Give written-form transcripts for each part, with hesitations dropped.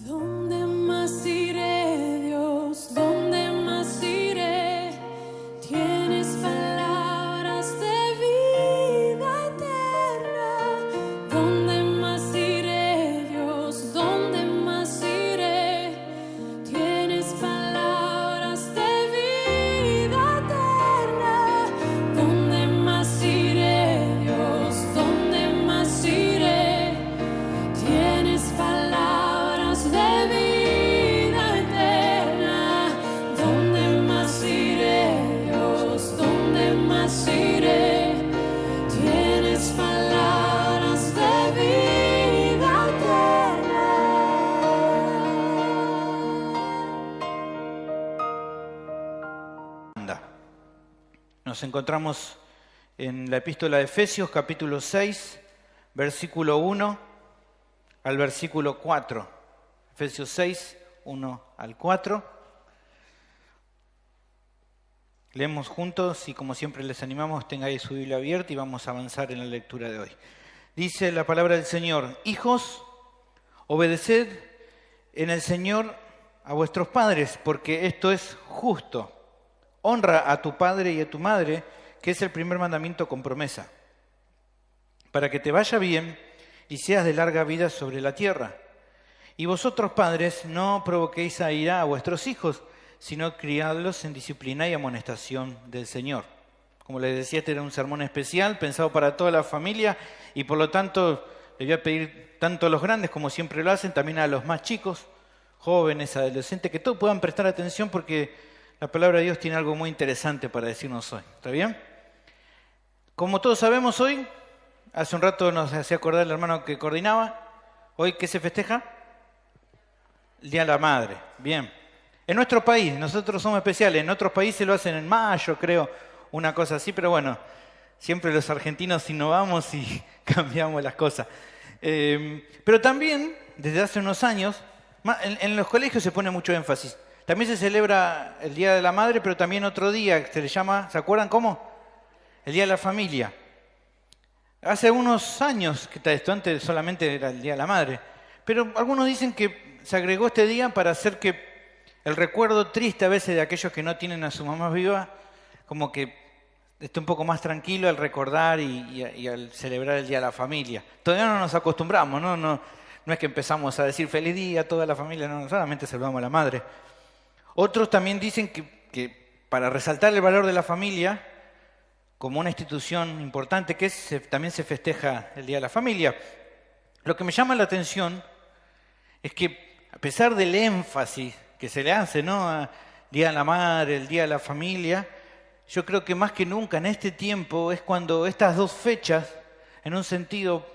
¿Dónde más iré, Dios? ¿Dónde más iré? Tienes palabras de vida eterna. ¿Dónde más iré, Dios? ¿Dónde más iré? Tienes palabras de vida eterna. ¿Dónde más iré, Dios? ¿Dónde más iré? Tienes palabras de vida eterna. ¿Dónde más iré, Dios? ¿Dónde más iré? Tienes palabras de vida eterna. Nos encontramos en la epístola de Efesios, capítulo 6, versículo 1 al versículo 4. Efesios 6, 1 al 4. Leemos juntos y como siempre les animamos, tengáis su Biblia abierta y vamos a avanzar en la lectura de hoy. Dice la palabra del Señor: Hijos, obedeced en el Señor a vuestros padres, porque esto es justo. Honra a tu padre y a tu madre, que es el primer mandamiento con promesa, para que te vaya bien y seas de larga vida sobre la tierra. Y vosotros, padres, no provoquéis a ira a vuestros hijos, sino criadlos en disciplina y amonestación del Señor. Como les decía, este era un sermón especial, pensado para toda la familia, y por lo tanto le voy a pedir tanto a los grandes, como siempre lo hacen, también a los más chicos, jóvenes, adolescentes, que todos puedan prestar atención porque la palabra de Dios tiene algo muy interesante para decirnos hoy. ¿Está bien? Como todos sabemos hoy, hace un rato nos hacía acordar el hermano que coordinaba, hoy ¿qué se festeja? El Día de la Madre. Bien. En nuestro país, nosotros somos especiales, en otros países lo hacen en mayo, creo, una cosa así, pero bueno, siempre los argentinos innovamos y cambiamos las cosas. Pero también, desde hace unos años, en los colegios se pone mucho énfasis. También se celebra el Día de la Madre, pero también otro día que se le llama, ¿se acuerdan cómo? El Día de la Familia. Hace unos años que esto, antes solamente era el Día de la Madre, pero algunos dicen que se agregó este día para hacer que el recuerdo triste a veces de aquellos que no tienen a su mamá viva, como que esté un poco más tranquilo al recordar y al celebrar el Día de la Familia. Todavía no nos acostumbramos, no es que empezamos a decir feliz día a toda la familia, no, solamente saludamos a la madre. Otros también dicen que para resaltar el valor de la familia, como una institución importante, también se festeja el Día de la Familia. Lo que me llama la atención es que a pesar del énfasis que se le hace, ¿no?, al Día de la Madre, el Día de la Familia, yo creo que más que nunca en este tiempo es cuando estas dos fechas, en un sentido,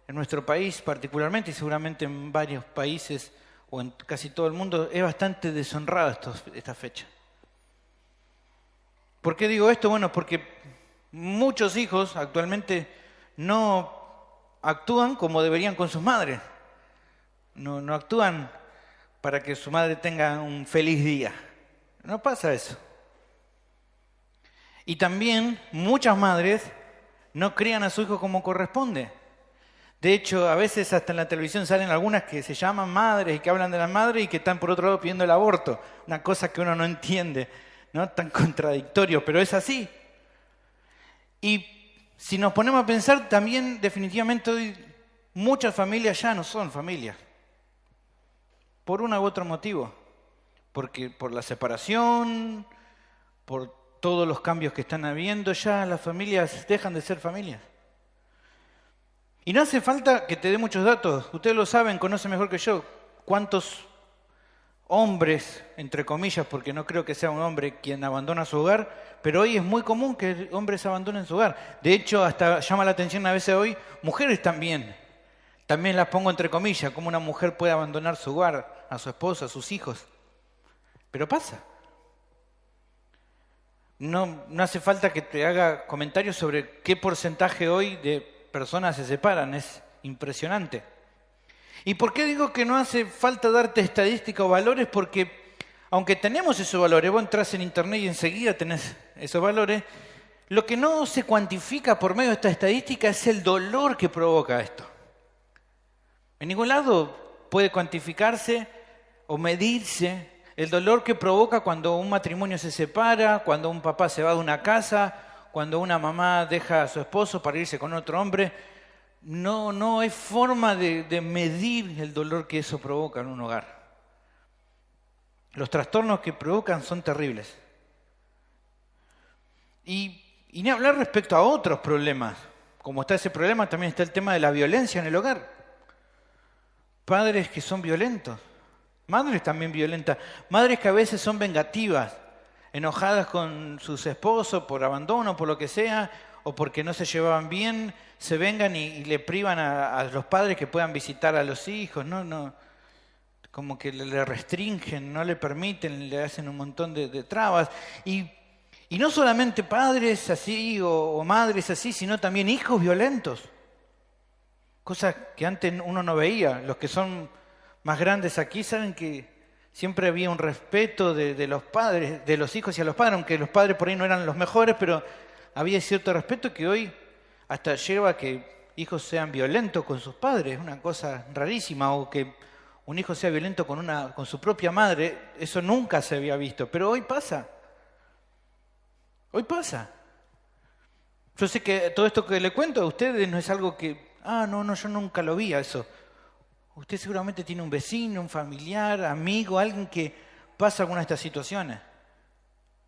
en nuestro país particularmente y seguramente en varios países o en casi todo el mundo, es bastante deshonrada esta fecha. ¿Por qué digo esto? Bueno, porque muchos hijos actualmente no actúan como deberían con sus madres. No actúan para que su madre tenga un feliz día. No pasa eso. Y también muchas madres no crían a su hijo como corresponde. De hecho, a veces hasta en la televisión salen algunas que se llaman madres y que hablan de las madres y que están por otro lado pidiendo el aborto. Una cosa que uno no entiende, ¿no? Tan contradictorio, pero es así. Y si nos ponemos a pensar, también definitivamente hoy muchas familias ya no son familias. Por uno u otro motivo. Porque por la separación, por todos los cambios que están habiendo, ya las familias dejan de ser familias. Y no hace falta que te dé muchos datos. Ustedes lo saben, conocen mejor que yo. ¿Cuántos hombres, entre comillas, porque no creo que sea un hombre quien abandona su hogar, pero hoy es muy común que hombres abandonen su hogar. De hecho, hasta llama la atención a veces hoy, mujeres también. También las pongo entre comillas, cómo una mujer puede abandonar su hogar, a su esposo, a sus hijos. Pero pasa. No hace falta que te haga comentarios sobre qué porcentaje hoy de personas se separan, es impresionante. ¿Y por qué digo que no hace falta darte estadística o valores? Porque aunque tenemos esos valores, vos entras en internet y enseguida tenés esos valores, lo que no se cuantifica por medio de esta estadística es el dolor que provoca esto. En ningún lado puede cuantificarse o medirse. El dolor que provoca cuando un matrimonio se separa, cuando un papá se va de una casa, cuando una mamá deja a su esposo para irse con otro hombre. No hay forma de medir el dolor que eso provoca en un hogar. Los trastornos que provocan son terribles. Y ni hablar respecto a otros problemas. Como está ese problema, también está el tema de la violencia en el hogar. Padres que son violentos. Madres también violentas. Madres que a veces son vengativas, enojadas con sus esposos por abandono, por lo que sea, o porque no se llevaban bien, se vengan y le privan a los padres que puedan visitar a los hijos. No, como que le restringen, no le permiten, le hacen un montón de trabas. Y no solamente padres así o madres así, sino también hijos violentos. Cosas que antes uno no veía. Los que son más grandes aquí saben que siempre había un respeto de los padres, de los hijos hacia los padres, aunque los padres por ahí no eran los mejores, pero había cierto respeto que hoy hasta lleva a que hijos sean violentos con sus padres. Es una cosa rarísima. O que un hijo sea violento con su propia madre. Eso nunca se había visto, pero hoy pasa. Hoy pasa. Yo sé que todo esto que le cuento a ustedes no es algo que, no, yo nunca lo vi a eso. Usted seguramente tiene un vecino, un familiar, amigo, alguien que pasa alguna de estas situaciones.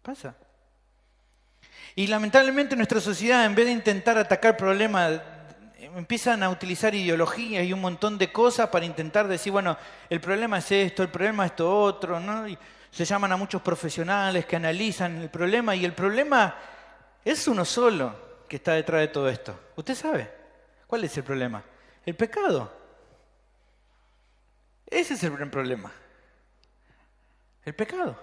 Pasa. Y lamentablemente nuestra sociedad, en vez de intentar atacar problemas, empiezan a utilizar ideología y un montón de cosas para intentar decir, bueno, el problema es esto, el problema es esto otro, ¿no? Y se llaman a muchos profesionales que analizan el problema, y el problema es uno solo que está detrás de todo esto. ¿Usted sabe cuál es el problema? El pecado. Ese es el gran problema. El pecado.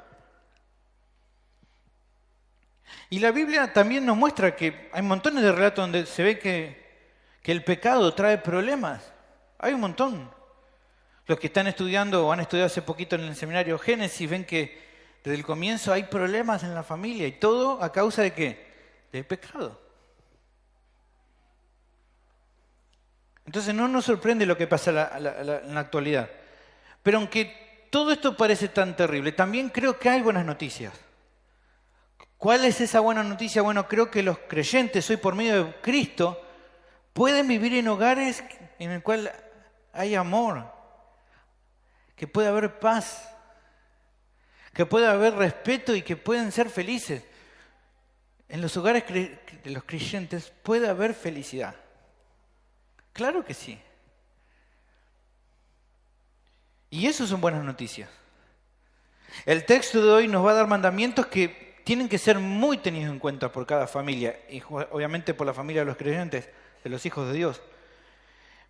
Y la Biblia también nos muestra que hay montones de relatos donde se ve que el pecado trae problemas. Hay un montón. Los que están estudiando o han estudiado hace poquito en el seminario Génesis ven que desde el comienzo hay problemas en la familia, y todo a causa de ¿qué? Del pecado. Entonces no nos sorprende lo que pasa en la actualidad. Pero aunque todo esto parece tan terrible, también creo que hay buenas noticias. ¿Cuál es esa buena noticia? Bueno, creo que los creyentes hoy por medio de Cristo pueden vivir en hogares en el cual hay amor, que puede haber paz, que puede haber respeto y que pueden ser felices. En los hogares de los creyentes puede haber felicidad. Claro que sí. Y eso son buenas noticias. El texto de hoy nos va a dar mandamientos que tienen que ser muy tenidos en cuenta por cada familia, y obviamente por la familia de los creyentes, de los hijos de Dios.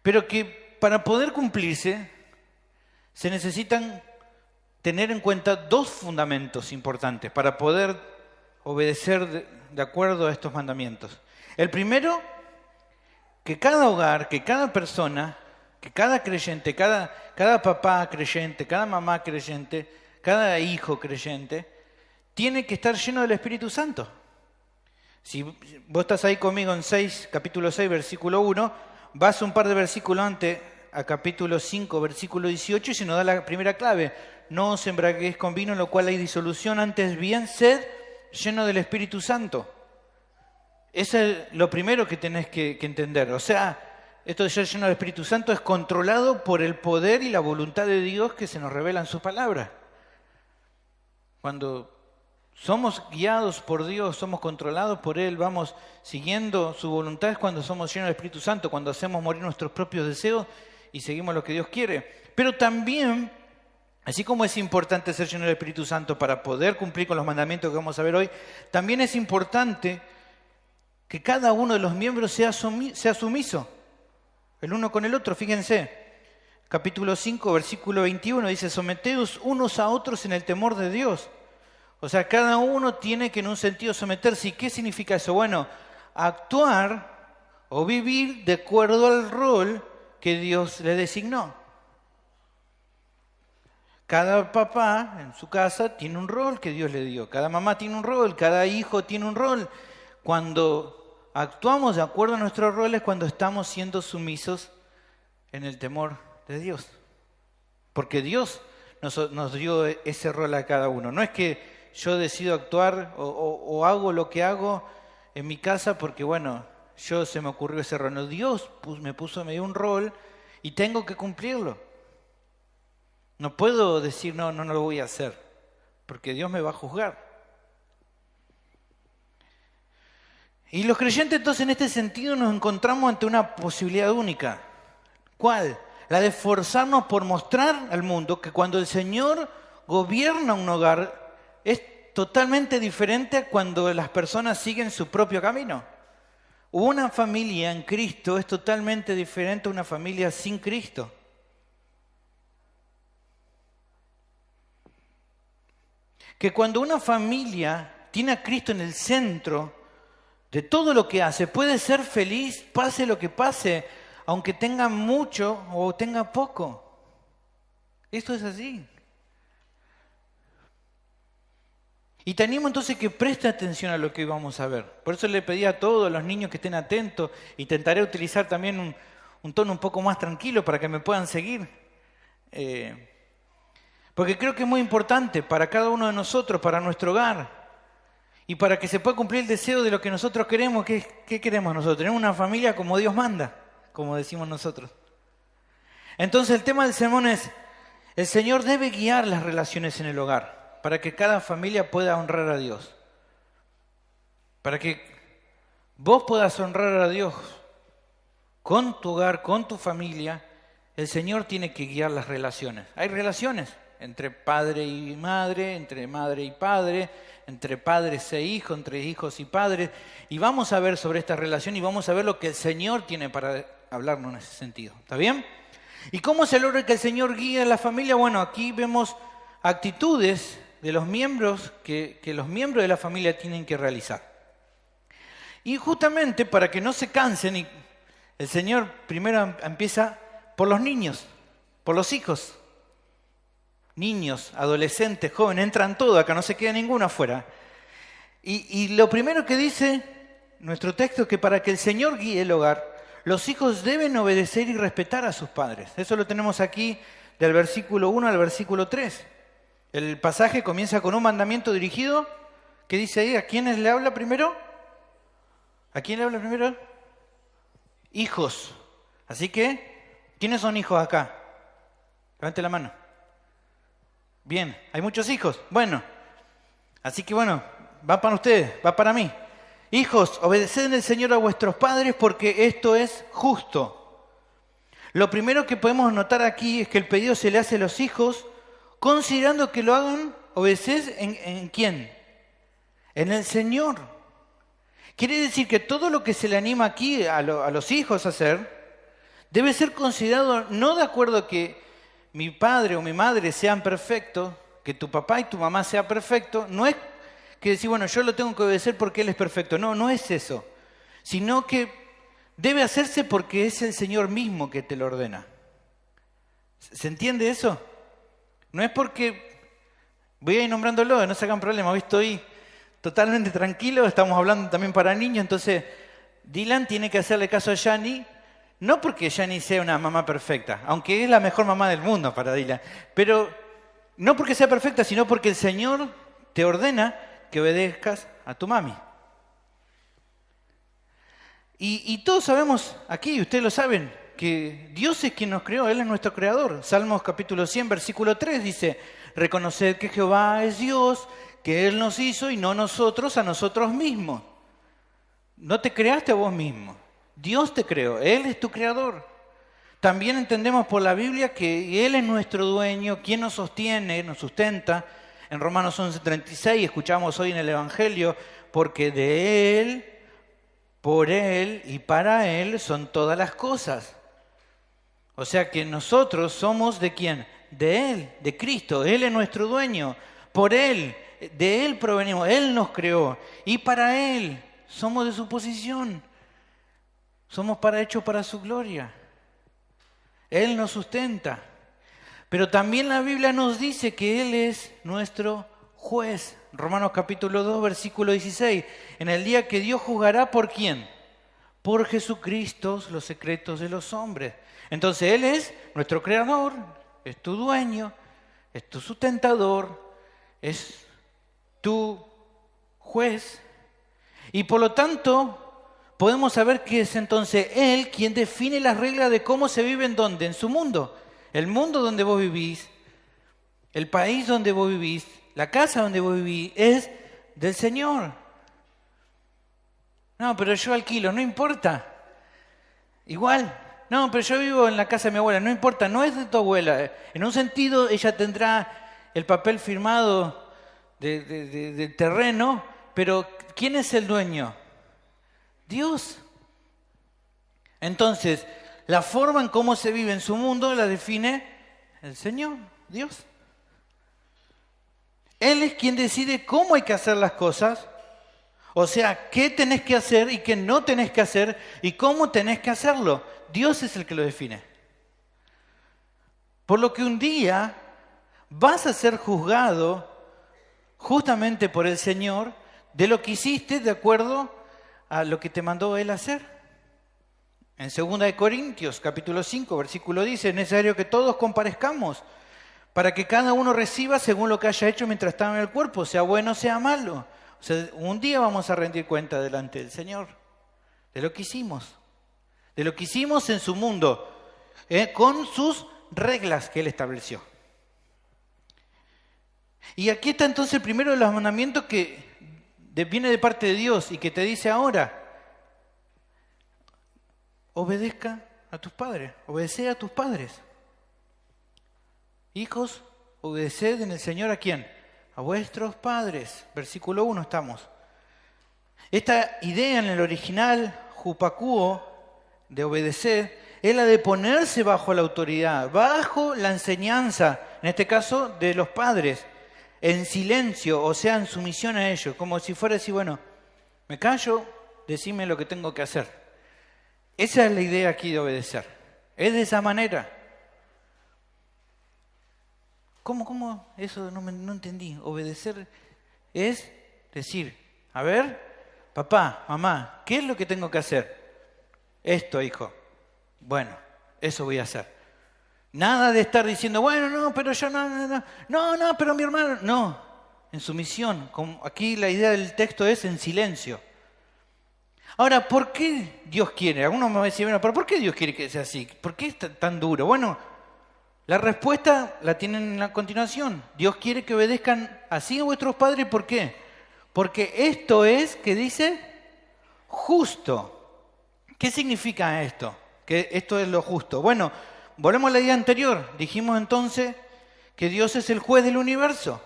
Pero que para poder cumplirse se necesitan tener en cuenta dos fundamentos importantes para poder obedecer de acuerdo a estos mandamientos. El primero, que cada hogar, que cada persona, que cada creyente, cada papá creyente, cada mamá creyente, cada hijo creyente, tiene que estar lleno del Espíritu Santo. Si vos estás ahí conmigo en capítulo 6, versículo 1, vas un par de versículos antes, a capítulo 5, versículo 18, y se nos da la primera clave. No os embriaguéis con vino, en lo cual hay disolución, antes bien sed lleno del Espíritu Santo. Eso es lo primero que tenés que entender. O sea, esto de ser lleno del Espíritu Santo es controlado por el poder y la voluntad de Dios que se nos revela en su palabra. Cuando somos guiados por Dios, somos controlados por Él, vamos siguiendo su voluntad, es cuando somos llenos del Espíritu Santo, cuando hacemos morir nuestros propios deseos y seguimos lo que Dios quiere. Pero también, así como es importante ser lleno del Espíritu Santo para poder cumplir con los mandamientos que vamos a ver hoy, también es importante que cada uno de los miembros sea sumiso el uno con el otro. Fíjense, capítulo 5, versículo 21, dice: someteos unos a otros en el temor de Dios. O sea, cada uno tiene que en un sentido someterse. ¿Y qué significa eso? Bueno, actuar o vivir de acuerdo al rol que Dios le designó. Cada papá en su casa tiene un rol que Dios le dio. Cada mamá tiene un rol, cada hijo tiene un rol. Cuando actuamos de acuerdo a nuestros roles, cuando estamos siendo sumisos en el temor de Dios. porque Dios nos dio ese rol a cada uno. No es que yo decido actuar o hago lo que hago en mi casa porque, bueno, se me ocurrió ese rol. No, Dios me dio un rol y tengo que cumplirlo. No puedo decir, no lo voy a hacer, porque Dios me va a juzgar. Y los creyentes entonces en este sentido nos encontramos ante una posibilidad única. ¿Cuál? La de esforzarnos por mostrar al mundo que cuando el Señor gobierna un hogar es totalmente diferente a cuando las personas siguen su propio camino. Una familia en Cristo es totalmente diferente a una familia sin Cristo. Que cuando una familia tiene a Cristo en el centro de todo lo que hace, puede ser feliz, pase lo que pase, aunque tenga mucho o tenga poco. Esto es así. Y te animo entonces que preste atención a lo que vamos a ver. Por eso le pedí a todos los niños que estén atentos, y intentaré utilizar también un tono un poco más tranquilo para que me puedan seguir. Porque creo que es muy importante para cada uno de nosotros, para nuestro hogar, y para que se pueda cumplir el deseo de lo que nosotros queremos. ¿Qué queremos nosotros? Tener una familia como Dios manda, como decimos nosotros. Entonces el tema del sermón es: el Señor debe guiar las relaciones en el hogar, para que cada familia pueda honrar a Dios. Para que vos puedas honrar a Dios con tu hogar, con tu familia, el Señor tiene que guiar las relaciones. Hay relaciones entre padre y madre, entre madre y padre, entre padres e hijos, entre hijos y padres. Y vamos a ver sobre esta relación y vamos a ver lo que el Señor tiene para hablarnos en ese sentido. ¿Está bien? ¿Y cómo se logra que el Señor guíe a la familia? Bueno, aquí vemos actitudes de los miembros que los miembros de la familia tienen que realizar. Y justamente para que no se cansen, el Señor primero empieza por los niños, por los hijos. Niños, adolescentes, jóvenes, entran todos, acá no se queda ninguno afuera. Y lo primero que dice nuestro texto es que para que el Señor guíe el hogar, los hijos deben obedecer y respetar a sus padres. Eso lo tenemos aquí del versículo 1 al versículo 3. El pasaje comienza con un mandamiento dirigido, ¿qué dice ahí? ¿A quiénes le habla primero? ¿A quién le habla primero? Hijos. Así que, ¿quiénes son hijos acá? Levante la mano. Bien, ¿hay muchos hijos? Bueno, así que bueno, va para ustedes, va para mí. Hijos, obedeced en el Señor a vuestros padres porque esto es justo. Lo primero que podemos notar aquí es que el pedido se le hace a los hijos considerando que lo hagan, obedecer ¿en quién? En el Señor. Quiere decir que todo lo que se le anima aquí a los hijos a hacer debe ser considerado no de acuerdo a que mi padre o mi madre sean perfectos, que tu papá y tu mamá sean perfectos. No es que decir, bueno, yo lo tengo que obedecer porque él es perfecto. No, no es eso. Sino que debe hacerse porque es el Señor mismo que te lo ordena. ¿Se entiende eso? No es porque voy a ir nombrándolo, no se hagan problema. Hoy estoy totalmente tranquilo, estamos hablando también para niños. Entonces, Dylan tiene que hacerle caso a Yani. No porque Yani sea una mamá perfecta, aunque es la mejor mamá del mundo para Dylan, pero no porque sea perfecta, sino porque el Señor te ordena que obedezcas a tu mami. Y todos sabemos aquí, ustedes lo saben, que Dios es quien nos creó, Él es nuestro creador. Salmos capítulo 100, versículo 3 dice: reconoced que Jehová es Dios, que Él nos hizo y no nosotros a nosotros mismos. No te creaste a vos mismo. Dios te creó, Él es tu creador. También entendemos por la Biblia que Él es nuestro dueño, quien nos sostiene, nos sustenta. En Romanos 11:36 escuchamos hoy en el Evangelio: porque de Él, por Él y para Él son todas las cosas. O sea que nosotros somos ¿de quién? De Él, de Cristo. Él es nuestro dueño, por Él, de Él provenimos, Él nos creó y para Él somos de su posición. Somos hechos para su gloria. Él nos sustenta. Pero también la Biblia nos dice que Él es nuestro juez. Romanos capítulo 2, versículo 16. En el día que Dios juzgará, ¿por quién? Por Jesucristo, los secretos de los hombres. Entonces Él es nuestro creador, es tu dueño, es tu sustentador, es tu juez. Y por lo tanto, podemos saber que es entonces Él quien define las reglas de cómo se vive en dónde, en su mundo. El mundo donde vos vivís, el país donde vos vivís, la casa donde vos vivís, es del Señor. No, pero yo alquilo, no importa. Igual. No, pero yo vivo en la casa de mi abuela, no importa, no es de tu abuela. En un sentido, ella tendrá el papel firmado del terreno, pero ¿quién es el dueño? Dios. Entonces, la forma en cómo se vive en su mundo la define el Señor, Dios. Él es quien decide cómo hay que hacer las cosas, o sea, qué tenés que hacer y qué no tenés que hacer y cómo tenés que hacerlo. Dios es el que lo define. Por lo que un día vas a ser juzgado justamente por el Señor de lo que hiciste de acuerdo a lo que te mandó Él hacer. En 2 Corintios, capítulo 5, versículo 10, es necesario que todos comparezcamos para que cada uno reciba según lo que haya hecho mientras estaba en el cuerpo, sea bueno o sea malo. O sea, un día vamos a rendir cuenta delante del Señor de lo que hicimos. De lo que hicimos en su mundo, con sus reglas que Él estableció. Y aquí está entonces el primero de los mandamientos que viene de parte de Dios y que te dice ahora, obedezca a tus padres, obedece a tus padres. Hijos, obedeced en el Señor ¿a quién? A vuestros padres. Versículo 1 estamos. Esta idea en el original, hupakuo, de obedecer, es la de ponerse bajo la autoridad, bajo la enseñanza, en este caso de los padres, en silencio, o sea, en sumisión a ellos, como si fuera así, bueno, me callo, decime lo que tengo que hacer. Esa es la idea aquí de obedecer, es de esa manera. ¿Cómo? Eso no entendí. Obedecer es decir, a ver, papá, mamá, ¿qué es lo que tengo que hacer? Esto, hijo. Bueno, eso voy a hacer. Nada de estar diciendo, bueno, no, pero yo no, pero mi hermano. No, en sumisión. Aquí la idea del texto es en silencio. Ahora, ¿por qué Dios quiere? Algunos me van a decir, bueno, pero ¿por qué Dios quiere que sea así? ¿Por qué es tan duro? Bueno, la respuesta la tienen en la continuación. Dios quiere que obedezcan así a vuestros padres. ¿Por qué? Porque esto es, ¿qué dice? Justo. ¿Qué significa esto? Que esto es lo justo. Bueno, volvemos a la idea anterior. Dijimos entonces que Dios es el juez del universo,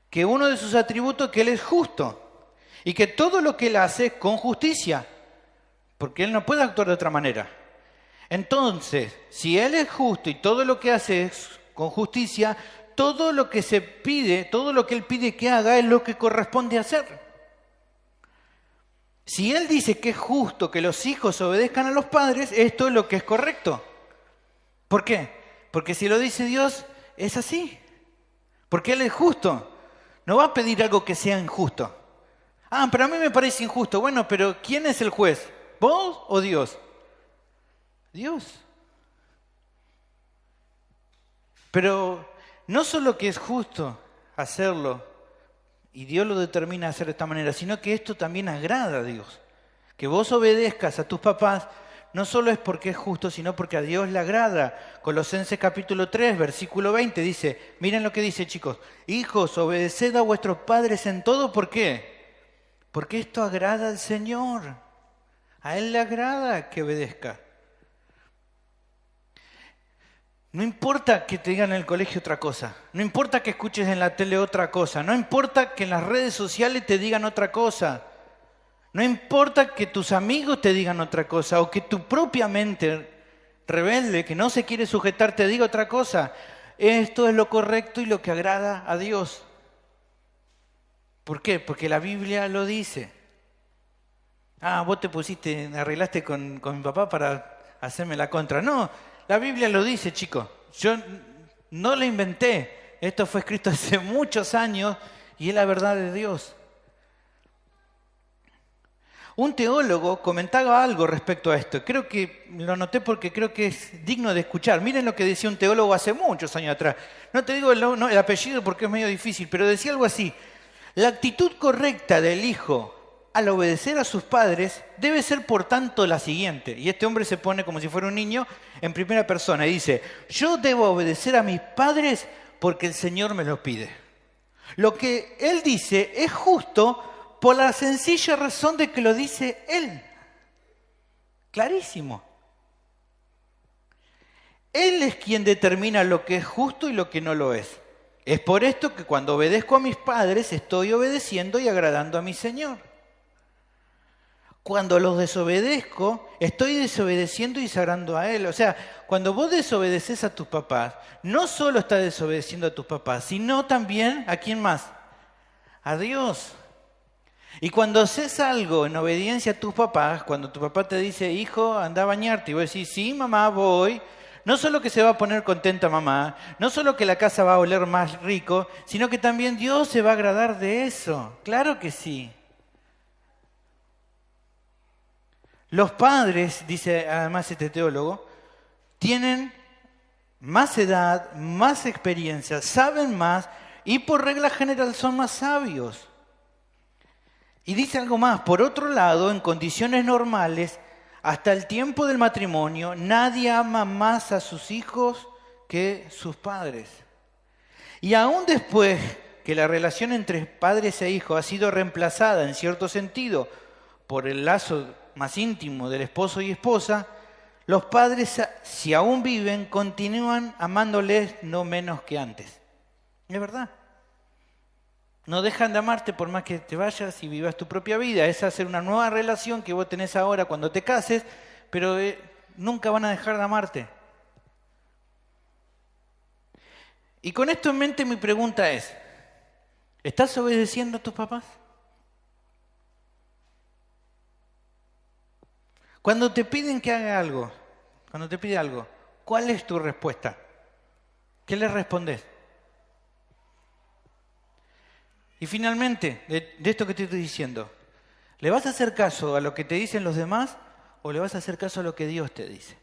que uno de sus atributos es que Él es justo y que todo lo que Él hace es con justicia, porque Él no puede actuar de otra manera. Entonces, si Él es justo y todo lo que hace es con justicia, todo lo que se pide, todo lo que Él pide que haga es lo que corresponde hacer. Si Él dice que es justo que los hijos obedezcan a los padres, esto es lo que es correcto. ¿Por qué? Porque si lo dice Dios, es así. Porque Él es justo. No va a pedir algo que sea injusto. Ah, pero a mí me parece injusto. Bueno, pero ¿quién es el juez? ¿Vos o Dios? Dios. Pero no solo que es justo hacerlo, y Dios lo determina hacer de esta manera, sino que esto también agrada a Dios. Que vos obedezcas a tus papás no solo es porque es justo, sino porque a Dios le agrada. Colosenses capítulo 3, versículo 20 dice, miren lo que dice, chicos, hijos, obedeced a vuestros padres en todo. ¿Por qué? Porque esto agrada al Señor. A Él le agrada que obedezca. No importa que te digan en el colegio otra cosa, no importa que escuches en la tele otra cosa, no importa que en las redes sociales te digan otra cosa, no importa que tus amigos te digan otra cosa o que tu propia mente rebelde, que no se quiere sujetar, te diga otra cosa. Esto es lo correcto y lo que agrada a Dios. ¿Por qué? Porque la Biblia lo dice. Ah, vos te arreglaste con mi papá para hacerme la contra. No, la Biblia lo dice, chicos. Yo no lo inventé. Esto fue escrito hace muchos años y es la verdad de Dios. Un teólogo comentaba algo respecto a esto. Creo que lo noté porque creo que es digno de escuchar. Miren lo que decía un teólogo hace muchos años atrás. No te digo el apellido porque es medio difícil, pero decía algo así. La actitud correcta del hijo al obedecer a sus padres debe ser, por tanto, la siguiente. Y este hombre se pone como si fuera un niño en primera persona y dice: yo debo obedecer a mis padres porque el Señor me lo pide. Lo que él dice es justo por la sencilla razón de que lo dice él. Clarísimo. Él es quien determina lo que es justo y lo que no lo es. Es por esto que cuando obedezco a mis padres estoy obedeciendo y agradando a mi Señor. Cuando los desobedezco, estoy desobedeciendo y desagrando a Él. O sea, cuando vos desobedeces a tus papás, no solo estás desobedeciendo a tus papás, sino también, ¿a quién más? A Dios. Y cuando haces algo en obediencia a tus papás, cuando tu papá te dice: hijo, anda a bañarte, y vos decís: sí, mamá, voy. No solo que se va a poner contenta mamá, no solo que la casa va a oler más rico, sino que también Dios se va a agradar de eso. Claro que sí. Los padres, dice además este teólogo, tienen más edad, más experiencia, saben más y por regla general son más sabios. Y dice algo más: por otro lado, en condiciones normales, hasta el tiempo del matrimonio, nadie ama más a sus hijos que sus padres. Y aún después que la relación entre padres e hijos ha sido reemplazada en cierto sentido por el lazo más íntimo del esposo y esposa, los padres, si aún viven, continúan amándoles no menos que antes. Es verdad. No dejan de amarte por más que te vayas y vivas tu propia vida. Es hacer una nueva relación que vos tenés ahora cuando te cases, pero nunca van a dejar de amarte. Y con esto en mente mi pregunta es: ¿estás obedeciendo a tus papás? Cuando te piden que haga algo, cuando te pide algo, ¿cuál es tu respuesta? ¿Qué le respondes? Y finalmente, de esto que te estoy diciendo, ¿le vas a hacer caso a lo que te dicen los demás o le vas a hacer caso a lo que Dios te dice?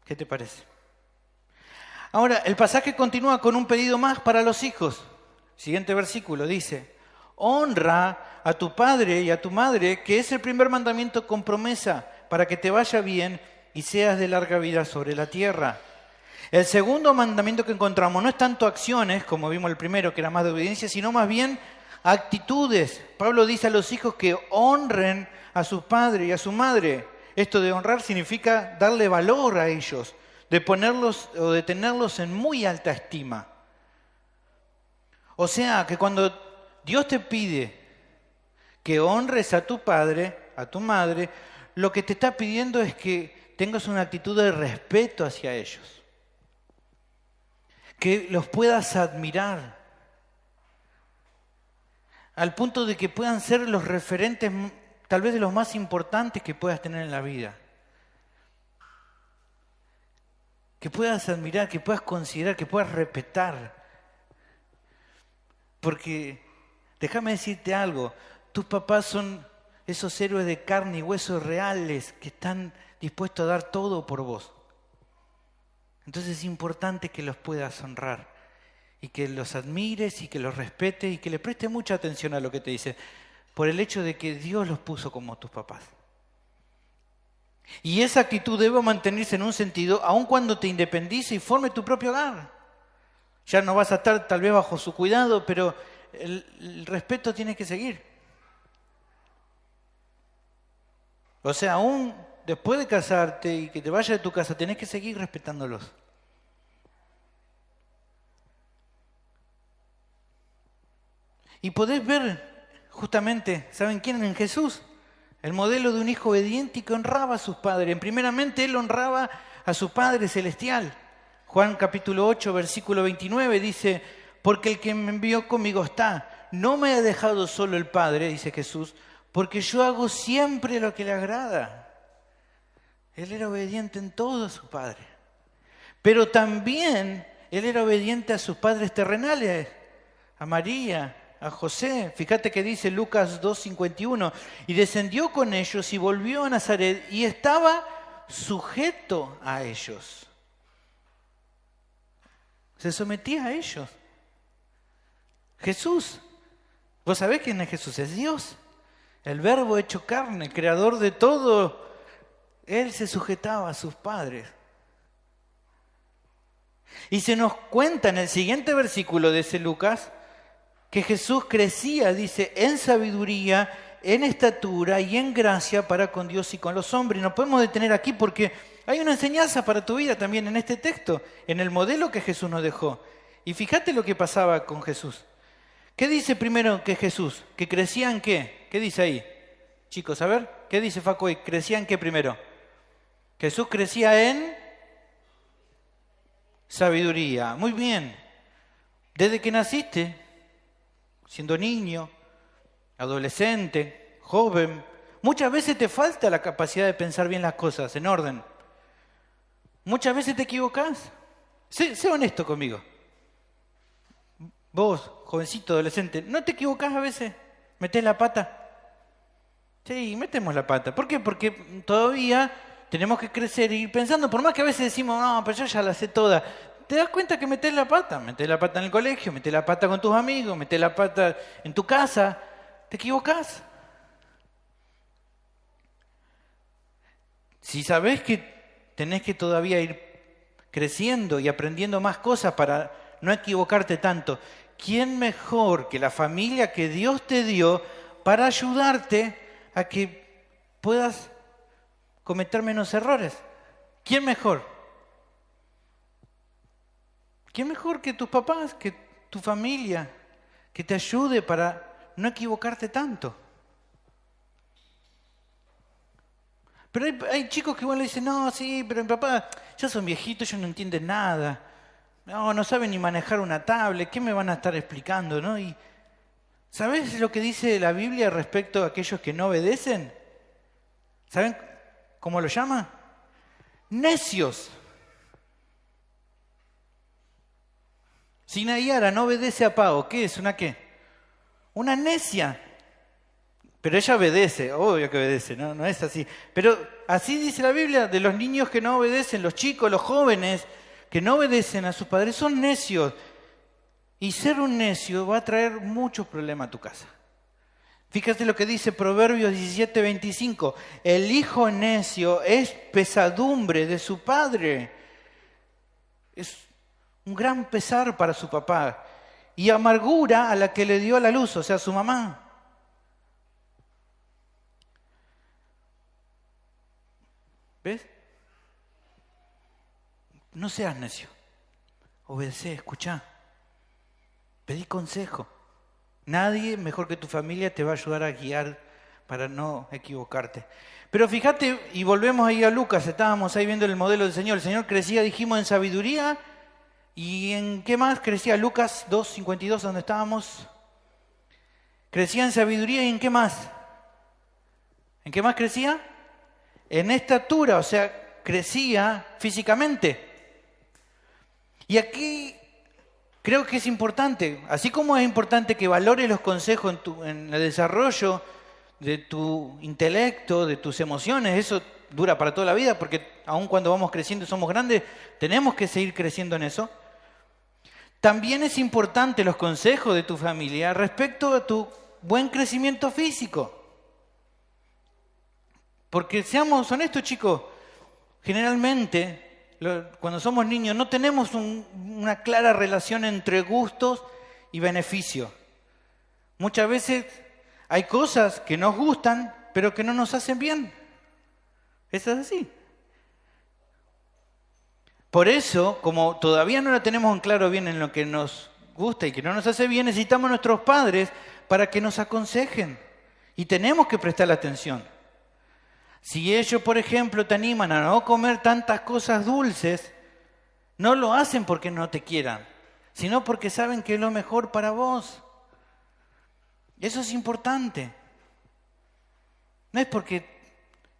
¿Qué te parece? Ahora, el pasaje continúa con un pedido más para los hijos. Siguiente versículo dice: honra a tu padre y a tu madre, que es el primer mandamiento con promesa, para que te vaya bien y seas de larga vida sobre la tierra. El segundo mandamiento que encontramos no es tanto acciones, como vimos el primero, que era más de obediencia, sino más bien actitudes. Pablo dice a los hijos que honren a su padre y a su madre. Esto de honrar significa darle valor a ellos, de ponerlos o de tenerlos en muy alta estima. O sea, que cuando Dios te pide que honres a tu padre, a tu madre, lo que te está pidiendo es que tengas una actitud de respeto hacia ellos, que los puedas admirar, al punto de que puedan ser los referentes tal vez de los más importantes que puedas tener en la vida. Que puedas admirar, que puedas considerar, que puedas respetar. Porque, déjame decirte algo, tus papás son esos héroes de carne y huesos reales que están dispuestos a dar todo por vos. Entonces es importante que los puedas honrar y que los admires y que los respetes y que le prestes mucha atención a lo que te dicen, por el hecho de que Dios los puso como tus papás. Y esa actitud debe mantenerse en un sentido, aun cuando te independices y formes tu propio hogar. Ya no vas a estar tal vez bajo su cuidado, pero el respeto tiene que seguir. O sea, aún después de casarte y que te vayas de tu casa, tenés que seguir respetándolos. Y podés ver justamente, ¿saben quién? En Jesús, el modelo de un hijo obediente y que honraba a sus padres. Primeramente, él honraba a su Padre Celestial. Juan capítulo 8, versículo 29 dice: porque el que me envió conmigo está. No me ha dejado solo el Padre, dice Jesús, porque yo hago siempre lo que le agrada. Él era obediente en todo a su Padre. Pero también él era obediente a sus padres terrenales, a María, a José. Fíjate que dice Lucas 2:51, y descendió con ellos y volvió a Nazaret y estaba sujeto a ellos. Se sometía a ellos. Jesús, ¿vos sabés quién es Jesús? Es Dios, el Verbo hecho carne, creador de todo. Él se sujetaba a sus padres. Y se nos cuenta en el siguiente versículo de ese Lucas que Jesús crecía, dice, en sabiduría, en estatura y en gracia para con Dios y con los hombres. Y nos podemos detener aquí porque hay una enseñanza para tu vida también en este texto, en el modelo que Jesús nos dejó. Y fíjate lo que pasaba con Jesús. ¿Qué dice primero que Jesús? ¿Que crecía en qué? ¿Qué dice ahí? Chicos, a ver, ¿qué dice Facu ahí? ¿Crecía en qué primero? Jesús crecía en sabiduría. Muy bien. Desde que naciste, siendo niño, adolescente, joven, muchas veces te falta la capacidad de pensar bien las cosas en orden. Muchas veces te equivocás. Sé honesto conmigo. Vos, jovencito, adolescente, ¿no te equivocás a veces? ¿Metés la pata? Sí, metemos la pata. ¿Por qué? Porque todavía tenemos que crecer y ir pensando, por más que a veces decimos, no, pero yo ya la sé toda. ¿Te das cuenta que metés la pata? Metés la pata en el colegio, metés la pata con tus amigos, metés la pata en tu casa. ¿Te equivocás? Si sabés que tenés que todavía ir creciendo y aprendiendo más cosas para no equivocarte tanto, ¿quién mejor que la familia que Dios te dio para ayudarte a que puedas cometer menos errores? ¿Quién mejor? ¿Quién mejor que tus papás, que tu familia, que te ayude para no equivocarte tanto? Pero hay chicos que igual le dicen, no, sí, pero mi papá, ya son viejitos, ellos no entienden nada. No saben ni manejar una tablet, ¿qué me van a estar explicando, no? Y ¿sabes lo que dice la Biblia respecto a aquellos que no obedecen? ¿Saben cómo lo llama? Necios. Si Nayara no obedece a Pau, ¿qué es? ¿Una qué? Una necia. Pero ella obedece, obvio que obedece, no es así. Pero así dice la Biblia, de los niños que no obedecen, los chicos, los jóvenes que no obedecen a sus padres, son necios. Y ser un necio va a traer muchos problemas a tu casa. Fíjate lo que dice Proverbios 17:25. El hijo necio es pesadumbre de su padre. Es un gran pesar para su papá. Y amargura a la que le dio la luz, o sea, su mamá. ¿Ves? No seas necio. Obedece, escuchá. Pedí consejo. Nadie mejor que tu familia te va a ayudar a guiar para no equivocarte. Pero fíjate, y volvemos ahí a Lucas, estábamos ahí viendo el modelo del Señor. El Señor crecía, dijimos, en sabiduría. ¿Y en qué más crecía? Lucas 2:52, donde estábamos. Crecía en sabiduría, ¿y en qué más? ¿En qué más crecía? En estatura, o sea, crecía físicamente. Y aquí creo que es importante, así como es importante que valores los consejos en el desarrollo de tu intelecto, de tus emociones, eso dura para toda la vida, porque aun cuando vamos creciendo y somos grandes, tenemos que seguir creciendo en eso. También es importante los consejos de tu familia respecto a tu buen crecimiento físico. Porque seamos honestos, chicos, generalmente cuando somos niños no tenemos una clara relación entre gustos y beneficio. Muchas veces hay cosas que nos gustan, pero que no nos hacen bien. Eso es así. Por eso, como todavía no la tenemos en claro bien en lo que nos gusta y que no nos hace bien, necesitamos a nuestros padres para que nos aconsejen. Y tenemos que prestarle atención. Si ellos, por ejemplo, te animan a no comer tantas cosas dulces, no lo hacen porque no te quieran, sino porque saben que es lo mejor para vos. Eso es importante. No es porque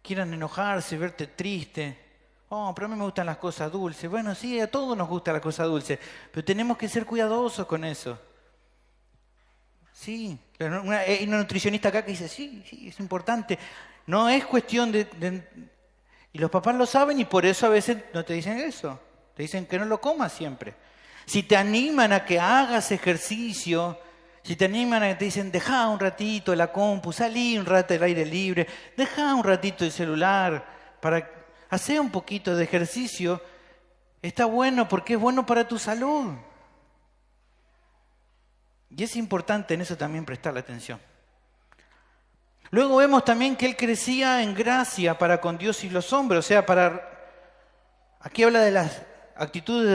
quieran enojarse, verte triste. Oh, pero a mí me gustan las cosas dulces. Bueno, sí, a todos nos gustan las cosas dulces, pero tenemos que ser cuidadosos con eso. Sí, hay una nutricionista acá que dice, sí, es importante. No es cuestión y los papás lo saben y por eso a veces no te dicen eso. Te dicen que no lo comas siempre. Si te animan a que hagas ejercicio, si te animan a que te dicen, dejá un ratito la compu, salí un rato al aire libre, dejá un ratito el celular para hacer un poquito de ejercicio, está bueno porque es bueno para tu salud. Y es importante en eso también prestarle atención. Luego vemos también que él crecía en gracia para con Dios y los hombres, o sea, aquí habla de las actitudes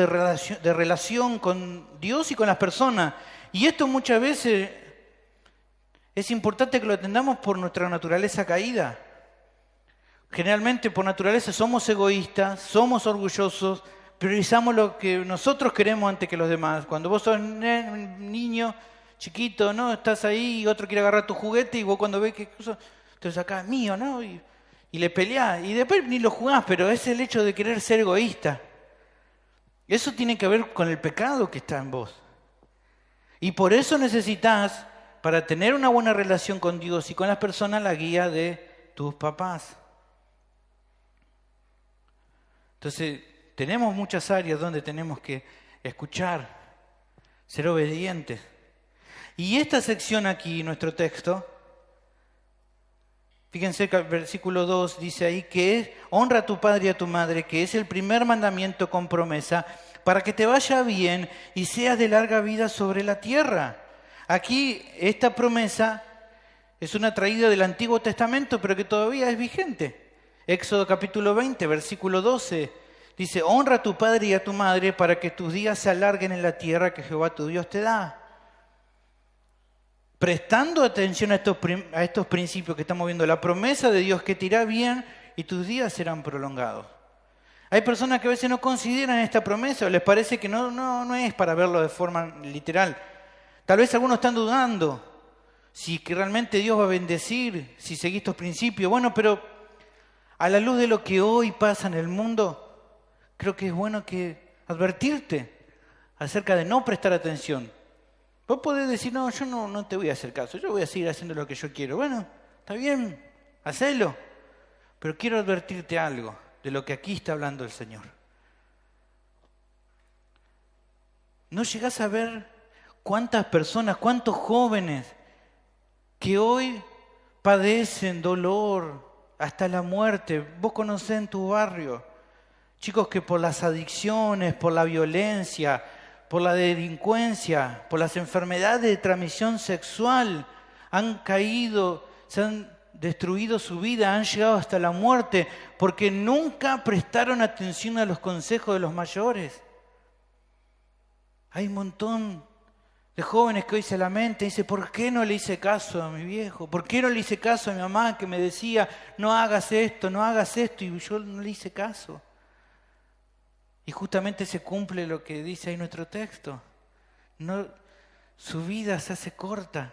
de relación con Dios y con las personas. Y esto muchas veces es importante que lo atendamos por nuestra naturaleza caída. Generalmente por naturaleza somos egoístas, somos orgullosos, priorizamos lo que nosotros queremos antes que los demás. Cuando vos sos un niño chiquito, ¿no? Estás ahí y otro quiere agarrar tu juguete y vos cuando ves que eso te sacás mío, ¿no? Y le peleás y después ni lo jugás, pero es el hecho de querer ser egoísta. Eso tiene que ver con el pecado que está en vos. Y por eso necesitas, para tener una buena relación con Dios y con las personas, la guía de tus papás. Entonces, tenemos muchas áreas donde tenemos que escuchar, ser obedientes. Y esta sección aquí, nuestro texto, fíjense que el versículo 2 dice ahí que honra a tu padre y a tu madre, que es el primer mandamiento con promesa, para que te vaya bien y seas de larga vida sobre la tierra. Aquí esta promesa es una traída del Antiguo Testamento, pero que todavía es vigente. Éxodo capítulo 20, versículo 12, dice, honra a tu padre y a tu madre para que tus días se alarguen en la tierra que Jehová tu Dios te da. Prestando atención a estos principios que estamos viendo, la promesa de Dios que te irá bien y tus días serán prolongados. Hay personas que a veces no consideran esta promesa o les parece que no es para verlo de forma literal. Tal vez algunos están dudando si que realmente Dios va a bendecir, si seguís estos principios. Bueno, pero a la luz de lo que hoy pasa en el mundo, creo que es bueno que advertirte acerca de no prestar atención. Vos podés decir, no, yo no te voy a hacer caso, yo voy a seguir haciendo lo que yo quiero. Bueno, está bien, hacelo. Pero quiero advertirte algo de lo que aquí está hablando el Señor. ¿No llegás a ver cuántas personas, cuántos jóvenes que hoy padecen dolor hasta la muerte? Vos conocés en tu barrio chicos que por las adicciones, por la violencia, por la delincuencia, por las enfermedades de transmisión sexual, han caído, se han destruido su vida, han llegado hasta la muerte, porque nunca prestaron atención a los consejos de los mayores. Hay un montón de jóvenes que hoy se lamentan y dicen, ¿por qué no le hice caso a mi viejo? ¿Por qué no le hice caso a mi mamá que me decía, no hagas esto, y yo no le hice caso? Y justamente se cumple lo que dice ahí nuestro texto. Su vida se hace corta